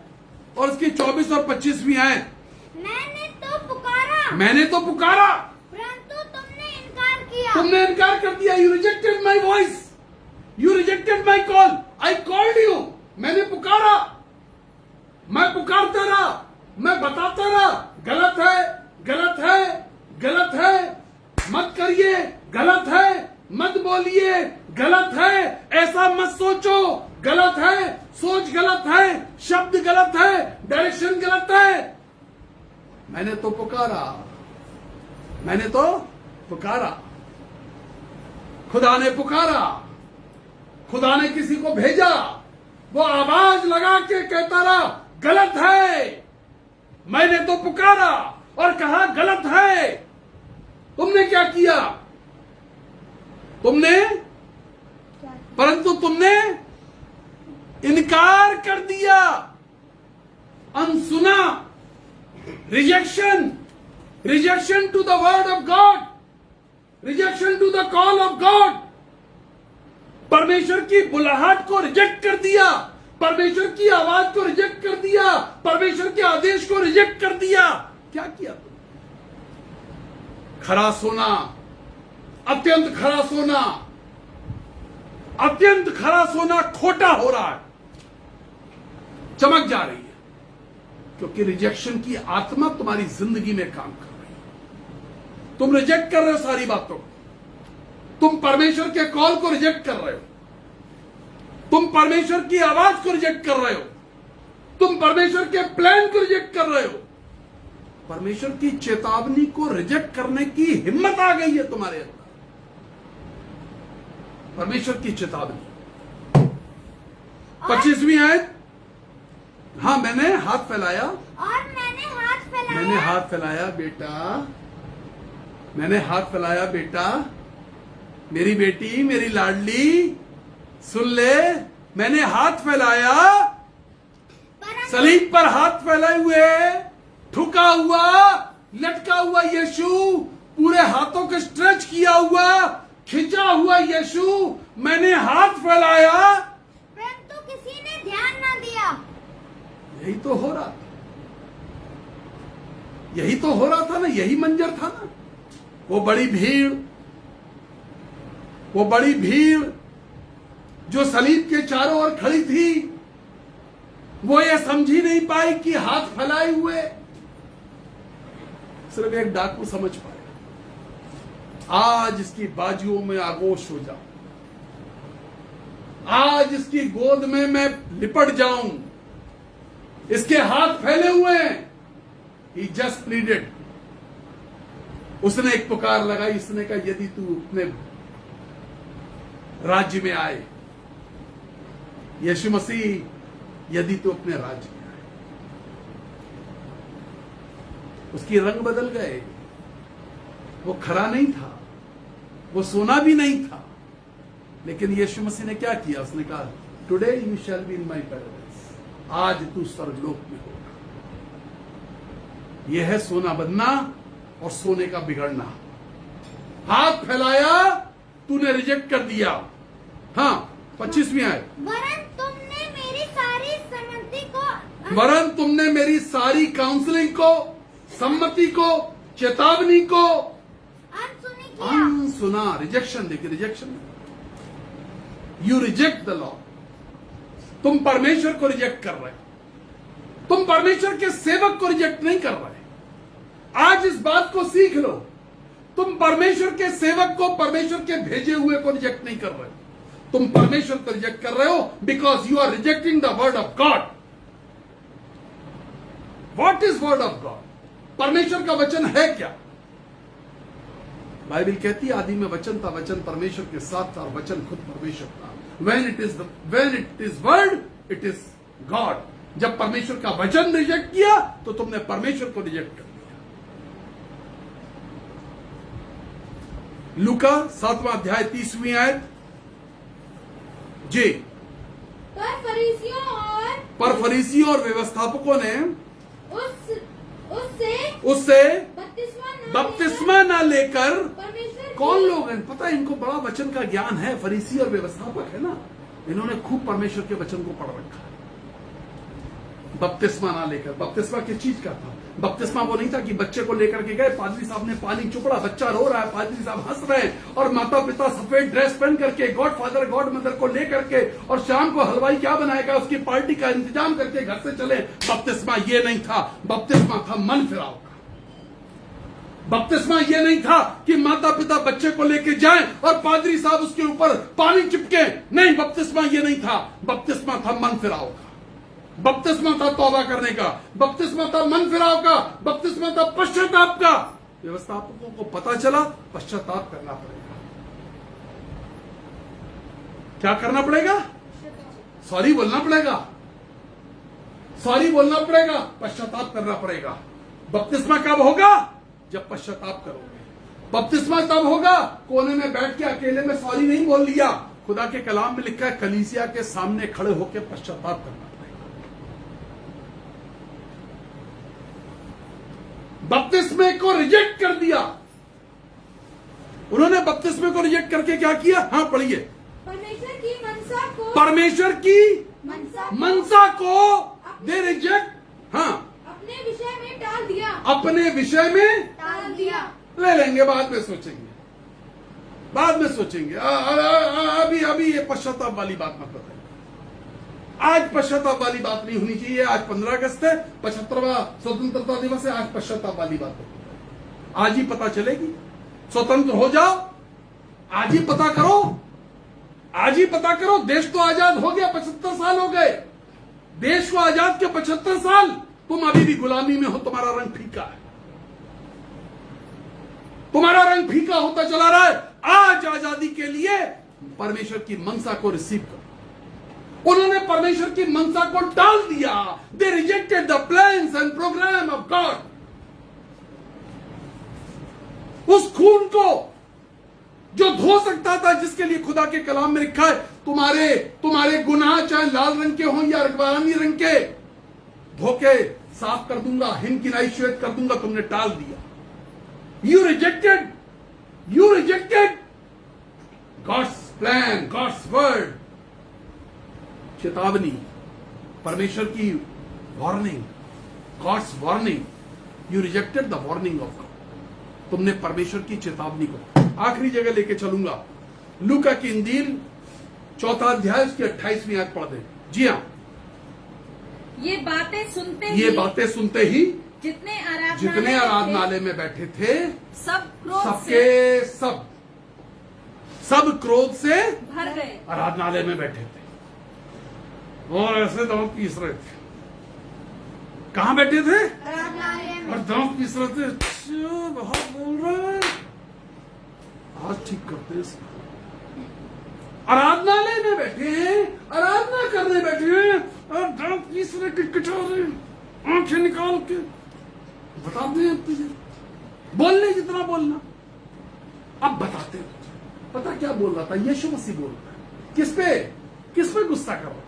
और उसकी 24 और 25वीं आयत। मैंने तो पुकारा परंतु तुमने इनकार किया। तुमने इनकार कर दिया। You rejected my voice, you rejected my call. I called you, मैंने पुकारा, मैं पुकारता रहा, मैं बताता रहा, गलत है, गलत है, गलत है, मत करिए, गलत है, मत बोलिए, गलत है, ऐसा मत सोचो, गलत है, सोच गलत है, शब्द गलत है, डायरेक्शन गलत है। मैंने तो पुकारा, मैंने तो पुकारा, खुदा ने पुकारा, खुदा ने किसी को भेजा, वो आवाज लगा के कहता रहा गलत है। मैंने तो पुकारा और कहा गलत है। तुमने क्या किया? परंतु तुमने इनकार कर दिया, अनसुना, rejection, rejection to the word of God, rejection to the call of God. परमेश्वर की बुलाहट को रिजेक्ट कर दिया, परमेश्वर की आवाज को रिजेक्ट कर दिया, परमेश्वर के आदेश को रिजेक्ट कर दिया। क्या किया तुम? खरा सोना, अत्यंत खरा सोना, अत्यंत खरा सोना खोटा हो रहा है, चमक जा रही है। क्योंकि रिजेक्शन की आत्मा तुम्हारी जिंदगी में काम कर रही है। तुम रिजेक्ट कर रहे हो सारी बातों को, तुम परमेश्वर के कॉल को रिजेक्ट कर रहे हो, तुम परमेश्वर की आवाज को रिजेक्ट कर रहे हो, तुम परमेश्वर के प्लान को रिजेक्ट कर रहे हो। परमेश्वर की चेतावनी को रिजेक्ट करने की हिम्मत आ गई है तुम्हारे अंदर। परमेश्वर की चेतावनी 25वीं आयत। हाँ, मैंने हाथ फैलाया, और मैंने हाथ फैलाया, मैंने हाथ फैलाया बेटा, मैंने हाथ फैलाया बेटा, मेरी बेटी, मेरी लाडली, सुन ले, मैंने हाथ फैलाया। सलीब पर हाथ फैलाए हुए, ठुका हुआ, लटका हुआ यीशु, पूरे हाथों को स्ट्रेच किया हुआ, खिंचा हुआ यीशु, मैंने हाथ फैलाया, परंतु किसी ने ध्यान न दिया। यही तो हो रहा था, यही तो हो रहा था ना, यही मंजर था ना। वो बड़ी भीड़, वो बड़ी भीड़ जो सलीब के चारों ओर खड़ी थी, वो ये समझ ही नहीं पाई कि हाथ फैलाए हुए। सिर्फ एक डाकू समझ पाया, आज इसकी बाजुओं में आगोश हो जाऊं, आज इसकी गोद में मैं लिपट जाऊं, इसके हाथ फैले हुए हैं। He just pleaded। उसने एक पुकार लगाई, इसने कहा यदि तू अपने राज्य में आए, यीशु मसीह यदि तू अपने राज्य में आए। उसकी रंग बदल गए, वो खरा नहीं था, वो सोना भी नहीं था, लेकिन यीशु मसीह ने क्या किया? उसने कहा today you shall be in my paradise, आज तू स्वर्गलोक में होगा। यह है सोना बनना और सोने का बिगड़ना। हाथ फैलाया, तूने रिजेक्ट कर दिया। हाँ, 25वीं आयत। वरन तुमने मेरी सारी सम्मति को वरन तुमने मेरी सारी काउंसलिंग को, सम्मति को, चेतावनी को अनसुनी किया। अनसुना। रिजेक्शन, देखिए rejection, you reject the law. तुम परमेश्वर को रिजेक्ट कर रहे हो, तुम परमेश्वर के सेवक को रिजेक्ट नहीं कर रहे। आज इस बात को सीख लो, तुम परमेश्वर के सेवक को, परमेश्वर के भेजे हुए को रिजेक्ट नहीं कर रहे, तुम परमेश्वर को रिजेक्ट कर रहे हो, because you are rejecting the word of God. What is word of God? परमेश्वर का वचन है क्या? बाइबल कहती है आदि में वचन था, वचन परमेश्वर के साथ था और वचन खुद परमेश्वर था। when it is word, it is God। जब परमेश्वर का वचन रिजेक्ट किया तो तुमने परमेश्वर को रिजेक्ट कर दिया। लूका 7वां अध्याय 30वीं आयत। जी। पर फरीसियों और व्यवस्थापकों ने उससे बपतिस्मा ना लेकर, कौन लोग हैं? पता है इनको बड़ा वचन का ज्ञान है, फरीसी और व्यवस्थापक है ना, इन्होंने खूब परमेश्वर के वचन को पढ़ रखा है। बपतिस्मा ना लेकर, बपतिस्मा किस चीज का था? बपतिस्मा वो नहीं था कि बच्चे को लेकर के गए, पादरी साहब ने पानी चुपड़ा, बच्चा रो रहा है, पादरी साहब हंस रहे हैं और माता पिता सफेद ड्रेस पहन करके गॉड फादर गॉड मदर को लेकर के, और शाम को हलवाई क्या बनाएगा उसकी पार्टी का इंतजाम करके घर से चले। बपतिस्मा ये नहीं था, बपतिस्मा था मन फिराव का। बपतिस्मा ये नहीं था कि माता पिता बच्चे को लेके जाएं और पादरी साहब उसके ऊपर पानी चिपके, नहीं, बपतिस्मा ये नहीं था। बपतिस्मा था मन फिराव का, बपतिस्मा था तौबा करने का, बपतिस्मा था मन फिराव का, बपतिस्मा था पश्चाताप का। व्यवस्थापकों को पता चला पश्चाताप करना पड़ेगा। क्या करना पड़ेगा? सॉरी बोलना पड़ेगा, सॉरी बोलना पड़ेगा, पश्चाताप करना पड़ेगा। बपतिस्मा कब होगा? जब पश्चाताप करोगे। बपतिस्मा तब होगा कोने में बैठ के अकेले में सॉरी नहीं बोल लिया। खुदा के कलाम में लिखा है कलीसिया के सामने खड़े होकर पश्चाताप करना पड़ेगा। बपतिस्मे को रिजेक्ट कर दिया उन्होंने। बपतिस्मे को रिजेक्ट करके क्या किया? हाँ पढ़िए। परमेश्वर की मनसा को, परमेश्वर की मनसा को दे रिजेक्ट। हाँ, अपने विषय में टाल दिया, अपने विषय में टाल दिया। ले लेंगे, बाद में सोचेंगे, बाद में सोचेंगे। अभी ये पश्चाताप वाली बात मत बताइए। आज पश्चाताप वाली बात नहीं होनी चाहिए। आज 15 अगस्त है, 75वां स्वतंत्रता दिवस है। आज पश्चाताप वाली बात है, आज ही पता चलेगी। स्वतंत्र हो जाओ, आज ही पता करो, आज ही पता करो। देश तो आजाद हो गया, 75 साल हो गए देश को आजाद के। 75 साल तुम अभी भी गुलामी में हो। तुम्हारा रंग फीका है, तुम्हारा रंग फीका होता चला रहा है। आज आजादी के लिए परमेश्वर की मनसा को रिसीव करो। उन्होंने परमेश्वर की मनसा को टाल दिया। They rejected the plans and programme of God. उस खून को जो धो सकता था, जिसके लिए खुदा के कलाम में लिखा है तुम्हारे गुनाह चाहे लाल रंग के हों या रगबानी रंग के, धोके साफ कर दूंगा, हिमकिनाई श्वेत कर दूंगा, तुमने टाल दिया। You rejected God's plan, God's word. चेतावनी, परमेश्वर की warning, God's warning. You rejected the warning of God. तुमने परमेश्वर की चेतावनी को। आखिरी जगह लेके चलूंगा, लूका की इंजील 4 अध्याय उसकी 28वीं आयत पढ़ दे। जी हाँ, ये बातें सुनते ही जितने आराधनालय में बैठे थे, सब क्रोध से भर गए, आराधनालय में बैठे थे और ऐसे दांत पीस रहे थे। कहां बैठे थे? और दांत पीस रहे थे। अच्छा, बहुत बोल रहे हैं, आज ठीक करते हैं इसको। आराधनालय में बैठे हैं, आराधना करने बैठे हैं और दांत पीस रहे, टिटकिटा रहे, आंखें निकाल के बताते हैं तुझे, बोलने जितना बोलना। अब बताते हैं पता क्या बोल रहा था? यीशु मसीह बोल रहा है। किस पे गुस्सा कर रहा है?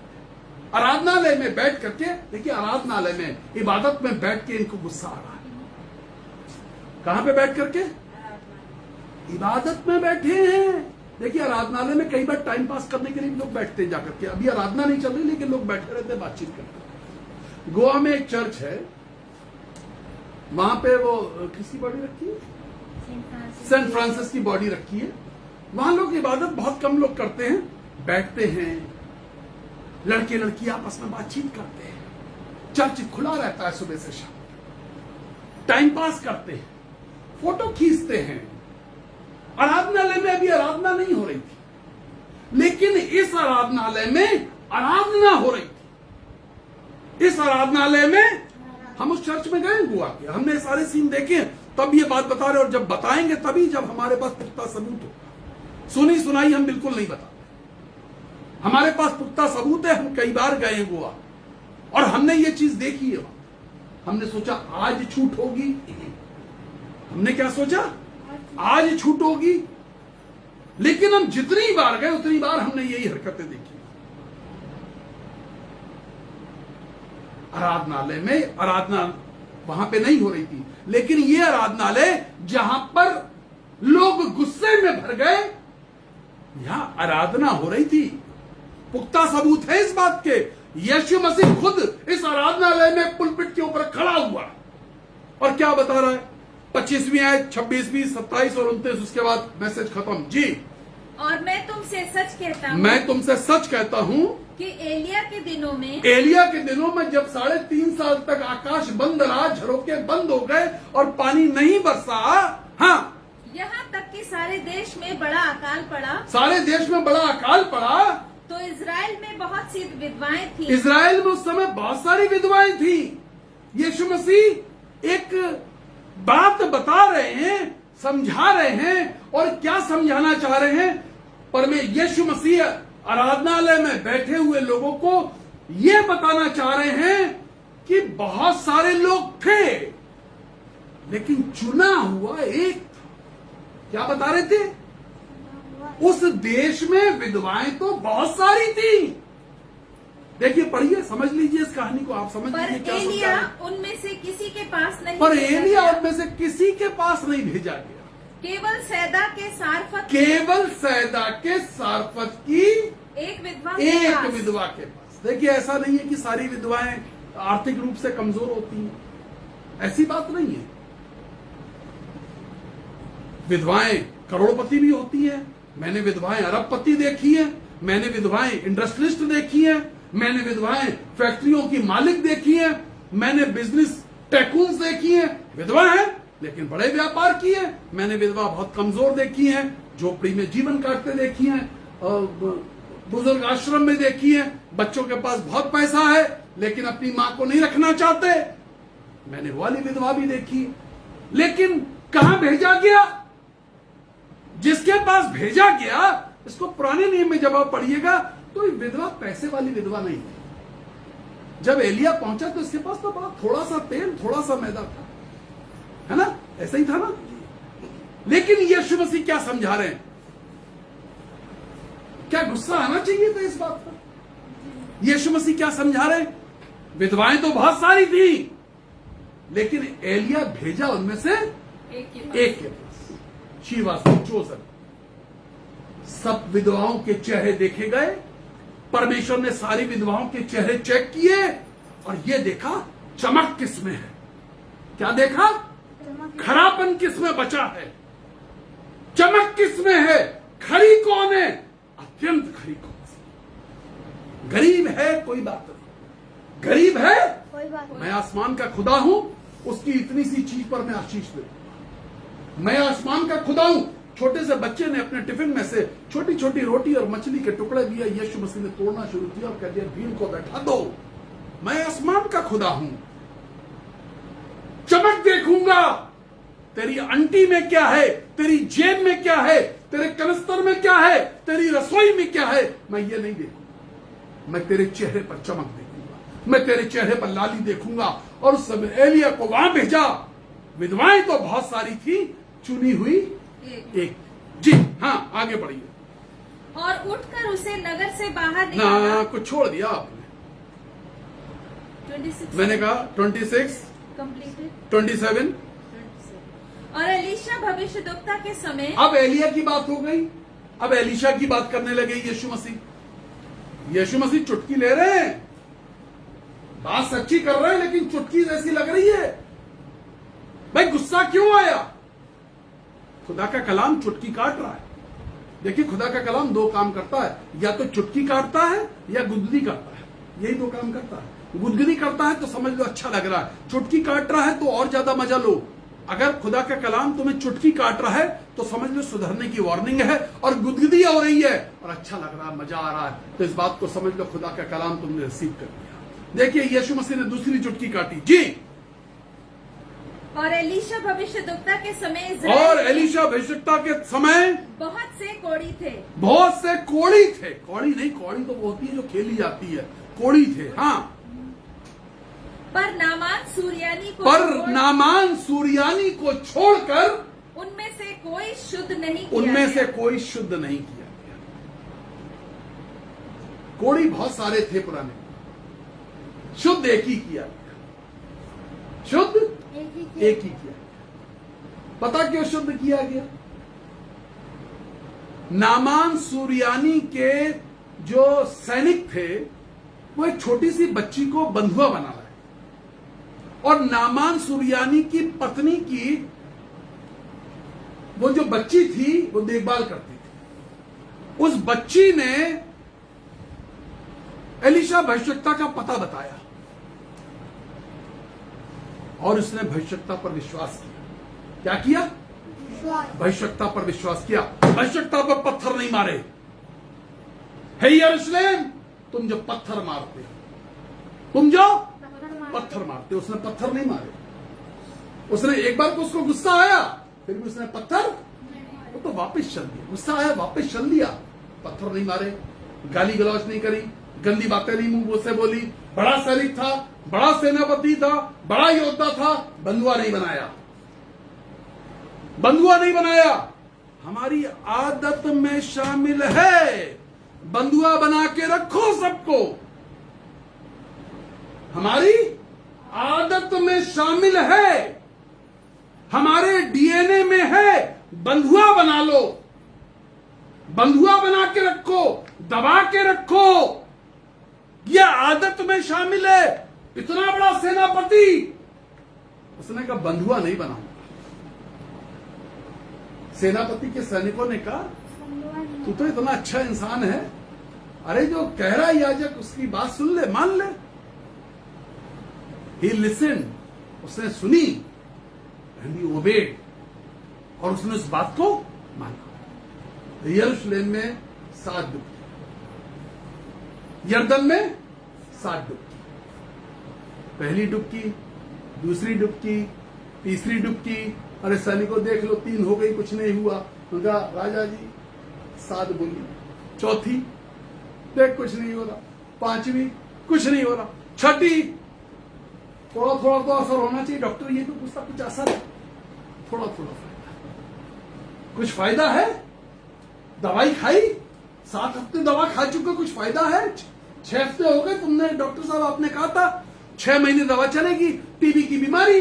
आराधनालय में बैठ करके। देखिए, आराधनालय में, इबादत में बैठ के इनको गुस्सा आ रहा है। कहां पे बैठ करके? इबादत में बैठे हैं। देखिए, आराधनालय में कई बार टाइम पास करने के लिए लोग बैठते हैं जाकर के। अभी आराधना नहीं चल रही, लेकिन लोग बैठे रहते हैं, बातचीत करते। गोवा में एक चर्च है, वहां पे वो किसकी बॉडी रखी है? सेंट फ्रांसिस की बॉडी रखी है। वहां लोग इबादत बहुत कम लोग करते हैं, बैठते हैं, लड़के लड़की आपस में बातचीत करते हैं। चर्च खुला रहता है सुबह से शाम, टाइम पास करते हैं, फोटो खींचते हैं। आराधनालय में अभी आराधना नहीं हो रही थी, लेकिन इस आराधनालय में आराधना हो रही थी। इस आराधनालय में हम उस चर्च में गए गोवा के, हमने सारे सीन देखे, तब ये बात बता रहे। और जब बताएंगे तभी, जब हमारे पास पुख्ता सबूत हो। सुनी सुनाई हम बिल्कुल नहीं बताते, हमारे पास पुख्ता सबूत है। हम कई बार गए गोवा और हमने ये चीज देखी है। हमने सोचा आज छूट होगी। हमने क्या सोचा? आज छूट होगी। लेकिन हम जितनी बार गए उतनी बार हमने यही हरकतें देखी। आराधनालय में आराधना वहां पे नहीं हो रही थी, लेकिन ये आराधनालय जहां पर लोग गुस्से में भर गए, यहां आराधना हो रही थी। पुख्ता सबूत है इस बात के। यीशु मसीह खुद इस आराधनालय में पुलपिट के ऊपर खड़ा हुआ और क्या बता रहा है? 25वीं आयत, 26वीं, 27 और 29, उसके बाद मैसेज खत्म। जी, और मैं तुमसे सच कहता हूं कि एलिया के दिनों में जब 3.5 साल तक आकाश बंद रहा, झरोके बंद हो गए और पानी नहीं बरसा, हाँ, यहाँ तक कि सारे देश में बड़ा अकाल पड़ा, तो इज़राइल में बहुत सी विधवाएं थी। इज़राइल में उस समय बहुत सारी विधवाएं थी। यीशु मसीह एक बात बता रहे हैं, समझा रहे हैं, और क्या समझाना चाह रहे हैं? पर मैं यीशु मसीह आराधनालय में बैठे हुए लोगों को यह बताना चाह रहे हैं कि बहुत सारे लोग थे, लेकिन चुना हुआ एक था। क्या बता रहे थे? उस देश में विधवाएं तो बहुत सारी थी। देखिए, पढ़िए, समझ लीजिए इस कहानी को। आप समझ लीजिए क्या एलिया उनमें से किसी के पास नहीं, पर एलिया उनमें से किसी के पास नहीं भेजा गया। केवल सैदा के सारफत की एक विधवा के पास। देखिए, ऐसा नहीं है कि सारी विधवाएं आर्थिक रूप से कमजोर होती हैं, ऐसी बात नहीं है। विधवाएं करोड़पति भी होती हैं। मैंने विधवाएं अरबपति देखी है, मैंने विधवाएं इंडस्ट्रियलिस्ट देखी है, मैंने विधवाएं फैक्ट्रियों की मालिक देखी हैं, मैंने बिजनेस टैकून्स देखी हैं, विधवा हैं लेकिन बड़े व्यापार किए हैं। मैंने विधवा बहुत कमजोर देखी हैं, झोपड़ी में जीवन काटते देखी हैं, बुजुर्ग आश्रम में देखी हैं, बच्चों के पास बहुत पैसा है लेकिन अपनी मां को नहीं रखना चाहते। मैंने वो वाली विधवा भी देखी। लेकिन कहां भेजा गया? जिसके पास भेजा गया, इसको पुराने नियम में जब आप पढ़िएगा तो ये विधवा पैसे वाली विधवा नहीं थी। जब एलिया पहुंचा तो इसके पास तो बड़ा थोड़ा सा तेल, थोड़ा सा मैदा था, है ना? ऐसा ही था ना? लेकिन यीशु मसीह क्या समझा रहे हैं? क्या गुस्सा आना चाहिए था इस बात पर? यीशु मसीह क्या समझा रहे हैं? विधवाएं तो बहुत सारी थी लेकिन एलिया भेजा उनमें से एक के पास। She was chosen. सब विधवाओं के चेहरे देखे गए। परमेश्वर ने सारी विधवाओं के चेहरे चेक किए और ये देखा चमक किसमें है। क्या देखा? खरापन किसमें बचा है, चमक किसमें है, खरी कौन है, अत्यंत खरी कौन सी। गरीब है कोई बात नहीं, गरीब है कोई बात नहीं। मैं आसमान का खुदा हूं, उसकी इतनी सी चीज पर मैं आशीष दे दूंगा। मैं आसमान का खुदा हूं। छोटे से बच्चे ने अपने टिफिन में से छोटी छोटी रोटी और मछली के टुकड़े दिया, यीशु मसीह ने तोड़ना शुरू किया और कह दिया भीड़ को बैठा दो, मैं आसमान का खुदा हूं। चमक देखूंगा, तेरी अंटी में क्या है, तेरी जेब में क्या है, तेरे कनस्तर में क्या है, तेरी रसोई में क्या है, मैं ये नहीं देखूंगा। मैं तेरे चेहरे पर चमक देखूंगा, मैं तेरे चेहरे पर लाली देखूंगा। और उस समय एलिया को वहां भेजा। विधवाएं तो बहुत सारी थी, चुनी हुई एक। जी हाँ, आगे बढ़िए। और उठकर उसे नगर से बाहर निकाला। ना कुछ छोड़ दिया आपने। 26 मैंने कहा 26, कंप्लीटेड 27। और एलीशा भविष्यद्वक्ता के समय। अब एलिया की बात हो गई, अब एलीशा की बात करने लगे यीशु मसीह। यीशु मसीह चुटकी ले रहे हैं, बात सच्ची कर रहे हैं लेकिन चुटकी जैसी लग रही है। भाई गुस्सा क्यों आया? खुदा का कलाम चुटकी काट रहा है। देखिए खुदा का कलाम दो काम करता है, या तो चुटकी काटता है या गुदगुदी करता है, यही दो काम करता है। गुदगुदी करता है तो समझ लो अच्छा लग रहा है, चुटकी काट रहा है तो और ज्यादा मजा लो। अगर खुदा का कलाम तुम्हें चुटकी काट रहा है तो समझ लो सुधरने की वार्निंग है, और गुदगुदी हो रही है और अच्छा लग रहा है, मजा आ रहा है, तो इस बात को समझ लो खुदा का कलाम तुमने रिसीव कर लिया। देखिए यीशु मसीह ने दूसरी चुटकी काटी। जी। और एलीशा भविष्यद्वक्ता के समय और एलीशा भविष्यद्वक्ता के समय बहुत से कोढ़ी थे। बहुत से कोढ़ी थे। कौड़ी नहीं, कौड़ी तो वो होती है जो खेली जाती है, कोढ़ी थे। हाँ। पर नामान सूर्यानी को छोड़कर उनमें से कोई शुद्ध नहीं किया उनमें से कोई शुद्ध नहीं किया गया। कोढ़ी बहुत सारे थे पुराने, शुद्ध एक ही किया गया। शुद्ध एक ही किया। पता क्यों शुद्ध किया गया? नामान सूर्यानी के जो सैनिक थे वो एक छोटी सी बच्ची को बंधुआ बना रहे, और नामान सूर्यानी की पत्नी की वो जो बच्ची थी वो देखभाल करती थी। उस बच्ची ने एलीशा भविष्यद्वक्ता का पता बताया और उसने भविष्यद्वक्ता पर विश्वास किया। क्या किया? भविष्यद्वक्ता पर विश्वास किया। भविष्यद्वक्ता पर पत्थर नहीं मारे। हे यरूशलेम, तुम जो पत्थर मारते हो, तुम जो पत्थर मारते हो, उसने पत्थर नहीं मारे। उसने एक बार को उसको गुस्सा आया, फिर भी उसने पत्थर, वो तो वापस चल दिया। गुस्सा आया वापस चल दिया, पत्थर नहीं मारे, गाली गलौज नहीं करी, गंदी बातें नहीं मुंह से बोली। बड़ा सैनिक था, बड़ा सेनापति था, बड़ा योद्धा था, बंधुआ नहीं बनाया। बंधुआ नहीं बनाया। हमारी आदत में शामिल है बंधुआ बना के रखो सबको। हमारी आदत में शामिल है, हमारे डीएनए में है, बंधुआ बना लो, बंधुआ बना के रखो, दबा के रखो। यह आदत में शामिल है। इतना बड़ा सेनापति, उसने कहा बंधुआ नहीं बनाऊंगा। सेनापति के सैनिकों ने कहा तू तो इतना अच्छा इंसान है, अरे जो कह रहा है याजक उसकी बात सुन ले, मान ले। ही लिसन, उसने सुनी, एंड ही ओबेड, और उसने उस बात को माना। यरूशलेम में 7 डुबकी, यरदन में 7 डुबकी, पहली डुबकी, दूसरी डुबकी, तीसरी डुबकी। अरे सैनिकों देख लो, 3 हो गई, कुछ नहीं हुआ। उनका राजा जी 7 बोली, चौथी देख कुछ नहीं हो रहा, 5वीं कुछ नहीं हो रहा, 6ठी थोड़ा थोड़ा तो असर होना चाहिए। डॉक्टर ये तो पूछता कुछ असर है, थोड़ा थोड़ा फायदा, कुछ फायदा है। दवाई खाई, 7 हफ्ते दवा खा चुके, कुछ फायदा है। 6 हफ्ते हो गए, तुमने डॉक्टर साहब आपने कहा था 6 महीने दवा चलेगी, टीबी की बीमारी,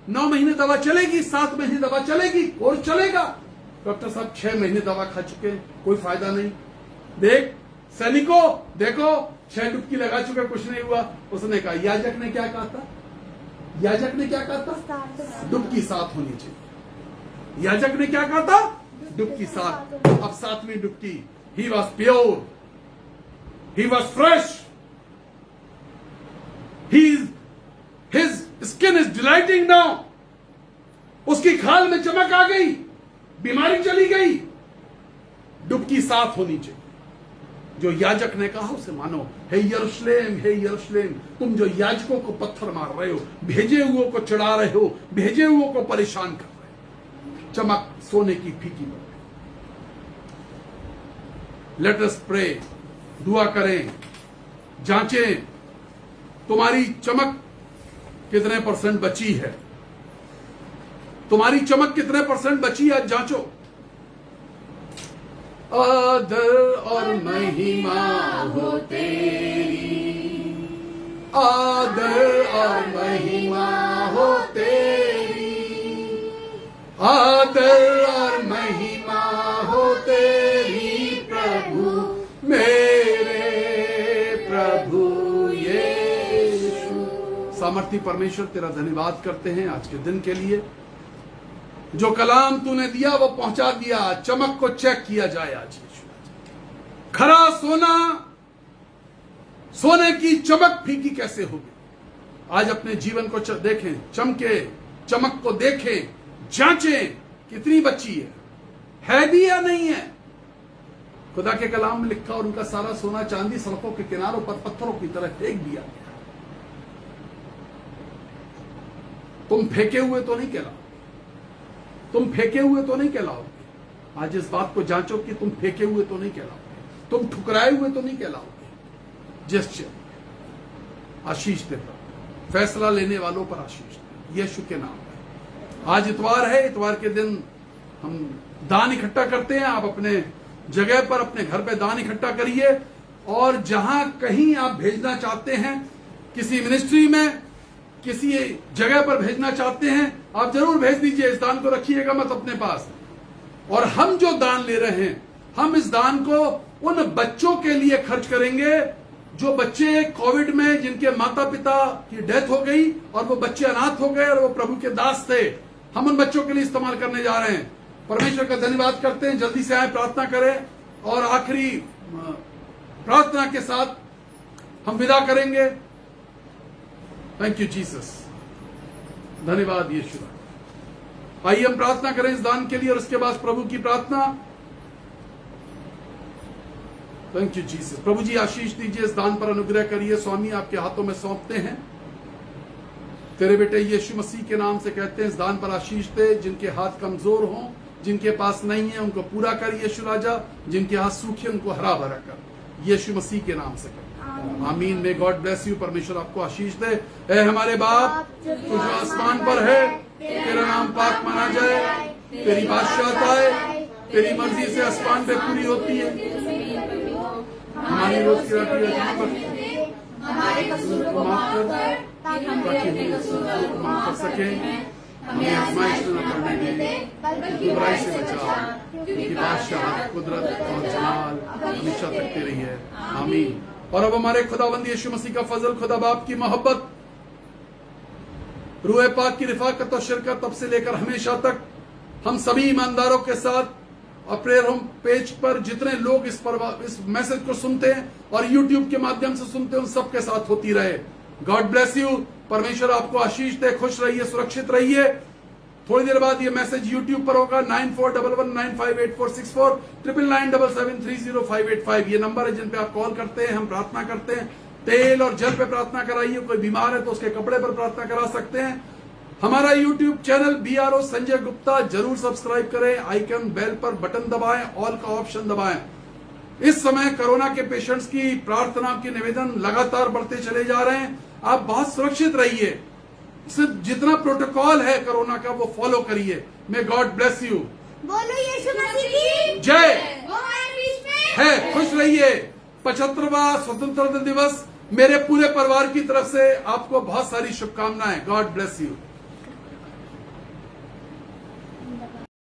9 महीने दवा चलेगी, 7 महीने दवा चलेगी, कोर्स चलेगा। डॉक्टर साहब 6 महीने दवा खा चुके, कोई फायदा नहीं। देख सैनिकों, देखो 6 डुबकी लगा चुके, कुछ नहीं हुआ। उसने कहा, याजक ने क्या कहा था? याजक ने क्या कहा था? डुबकी 7 होनी चाहिए। याजक ने क्या कहा था? डुबकी 7। अब 7वीं डुबकी, he was pure, he was fresh, his skin is delighting now. उसकी खाल में चमक आ गई, बीमारी चली गई। डुबकी 7 होनी चाहिए। जो याजक ने कहा उसे मानो। हे यरूशलेम, हे यरूशलेम, तुम जो याजकों को पत्थर मार रहे हो, भेजे हुओं को चढ़ा रहे हो, भेजे हुओं को परेशान कर रहे हो, चमक सोने की फीकी बन गई। लेट अस प्रे, दुआ करें, जांचें तुम्हारी चमक कितने % बची है। तुम्हारी चमक कितने % बची है, जांचो। आदर और महिमा हो तेरी, आदर और महिमा हो तेरी, आदर और महिमा हो तेरी प्रभु, मेरे प्रभु यीशु। सामर्थी परमेश्वर तेरा धन्यवाद करते हैं आज के दिन के लिए। जो कलाम तूने दिया वो पहुंचा दिया। चमक को चेक किया जाए आज। खरा सोना, सोने की चमक फीकी कैसे होगी। आज अपने जीवन को देखें, चमके, चमक को देखें, जांचें कितनी बची है भी या नहीं है। खुदा के कलाम में लिखा, और उनका सारा सोना चांदी सड़कों के किनारों पर पत्थरों की तरह फेंक दिया गया। तुम फेंके हुए तो नहीं कहलाओ, तुम फेंके हुए तो नहीं कहलाओगे। आज इस बात को जांचो कि तुम फेंके हुए तो नहीं कहलाओगे, तुम ठुकराए हुए तो नहीं कहलाओगे। जेस्चर आशीष देता, फैसला लेने वालों पर आशीष दे, यीशु के नाम में। आज इतवार है, इतवार के दिन हम दान इकट्ठा करते हैं। आप अपने जगह पर, अपने घर पे दान इकट्ठा करिए, और जहां कहीं आप भेजना चाहते हैं, किसी मिनिस्ट्री में, किसी जगह पर भेजना चाहते हैं, आप जरूर भेज दीजिए। इस दान को रखिएगा मत अपने पास। और हम जो दान ले रहे हैं, हम इस दान को उन बच्चों के लिए खर्च करेंगे जो बच्चे कोविड में, जिनके माता पिता की डेथ हो गई और वो बच्चे अनाथ हो गए और वो प्रभु के दास थे। हम उन बच्चों के लिए इस्तेमाल करने जा रहे हैं। परमेश्वर का धन्यवाद करते हैं। जल्दी से आए, प्रार्थना करें, और आखिरी प्रार्थना के साथ हम विदा करेंगे। थैंक यू जीसस, धन्यवाद यीशु। आइए हम प्रार्थना करें इस दान के लिए, और उसके बाद प्रभु की प्रार्थना। Thank you Jesus. प्रभु जी आशीष दीजिए, इस दान पर अनुग्रह करिए। स्वामी आपके हाथों में सौंपते हैं, तेरे बेटे यीशु मसीह के नाम से कहते हैं, इस दान पर आशीष दे। जिनके हाथ कमजोर हों, जिनके पास नहीं है, उनको पूरा कर यीशु राजा। जिनके हाथ सूखे, उनको हरा भरा कर, यीशु मसीह के नाम से कर। आमीन। May God bless you. परमेश्वर आपको आशीष दे। ऐ हमारे बाप तू जो आसमान पर है, तेरा नाम पाक माना जाए, तेरी बादशाहत आए, तेरी मर्जी से आसमान पे पूरी होती है। हमारी रोज की रोटी हमारे कसूर को माफ कर, ताकि हम अपने कसूरों को माफ कर सकें। हमें आजमाइश में न पड़ने दे, बल्कि बुराई से बचा, क्योंकि बादशाह, कुदरत और जलाल हमेशा तक तेरी है। आमीन। और अब हमारे खुदावंद यीशु मसीह का फजल, खुदा बाप की मोहब्बत, रूह पाक की रिफाकत और शिरकत अब से लेकर हमेशा तक हम सभी ईमानदारों के साथ और प्रेयर होम पेज पर जितने लोग इस मैसेज को सुनते हैं और यूट्यूब के माध्यम से सुनते हैं, उन सबके साथ होती रहे। God bless you. परमेश्वर आपको आशीष दे। खुश रहिए, सुरक्षित रहिए। थोड़ी देर बाद ये मैसेज यूट्यूब पर होगा। 9411958464 9997730585 ये नंबर है जिन पे आप कॉल करते हैं, हम प्रार्थना करते हैं। तेल और जल पे प्रार्थना कराइए। कोई बीमार है तो उसके कपड़े पर प्रार्थना करा सकते हैं। हमारा YouTube channel BRO Sanjay Gupta जरूर सब्सक्राइब करें। आइकन बेल पर बटन दबाएं, ऑल का ऑप्शन दबाएं। इस समय कोरोना के पेशेंट्स की प्रार्थना के निवेदन लगातार बढ़ते चले जा रहे हैं। आप बहुत सुरक्षित रहिए। सिर्फ जितना प्रोटोकॉल है कोरोना का वो फॉलो करिए। May God bless you. बोलो यीशु मसीह की जय। वो हमारे बीच में है। खुश रहिए। 75वां स्वतंत्रता दिवस मेरे पूरे परिवार की तरफ से आपको बहुत सारी शुभकामनाएं। God bless you.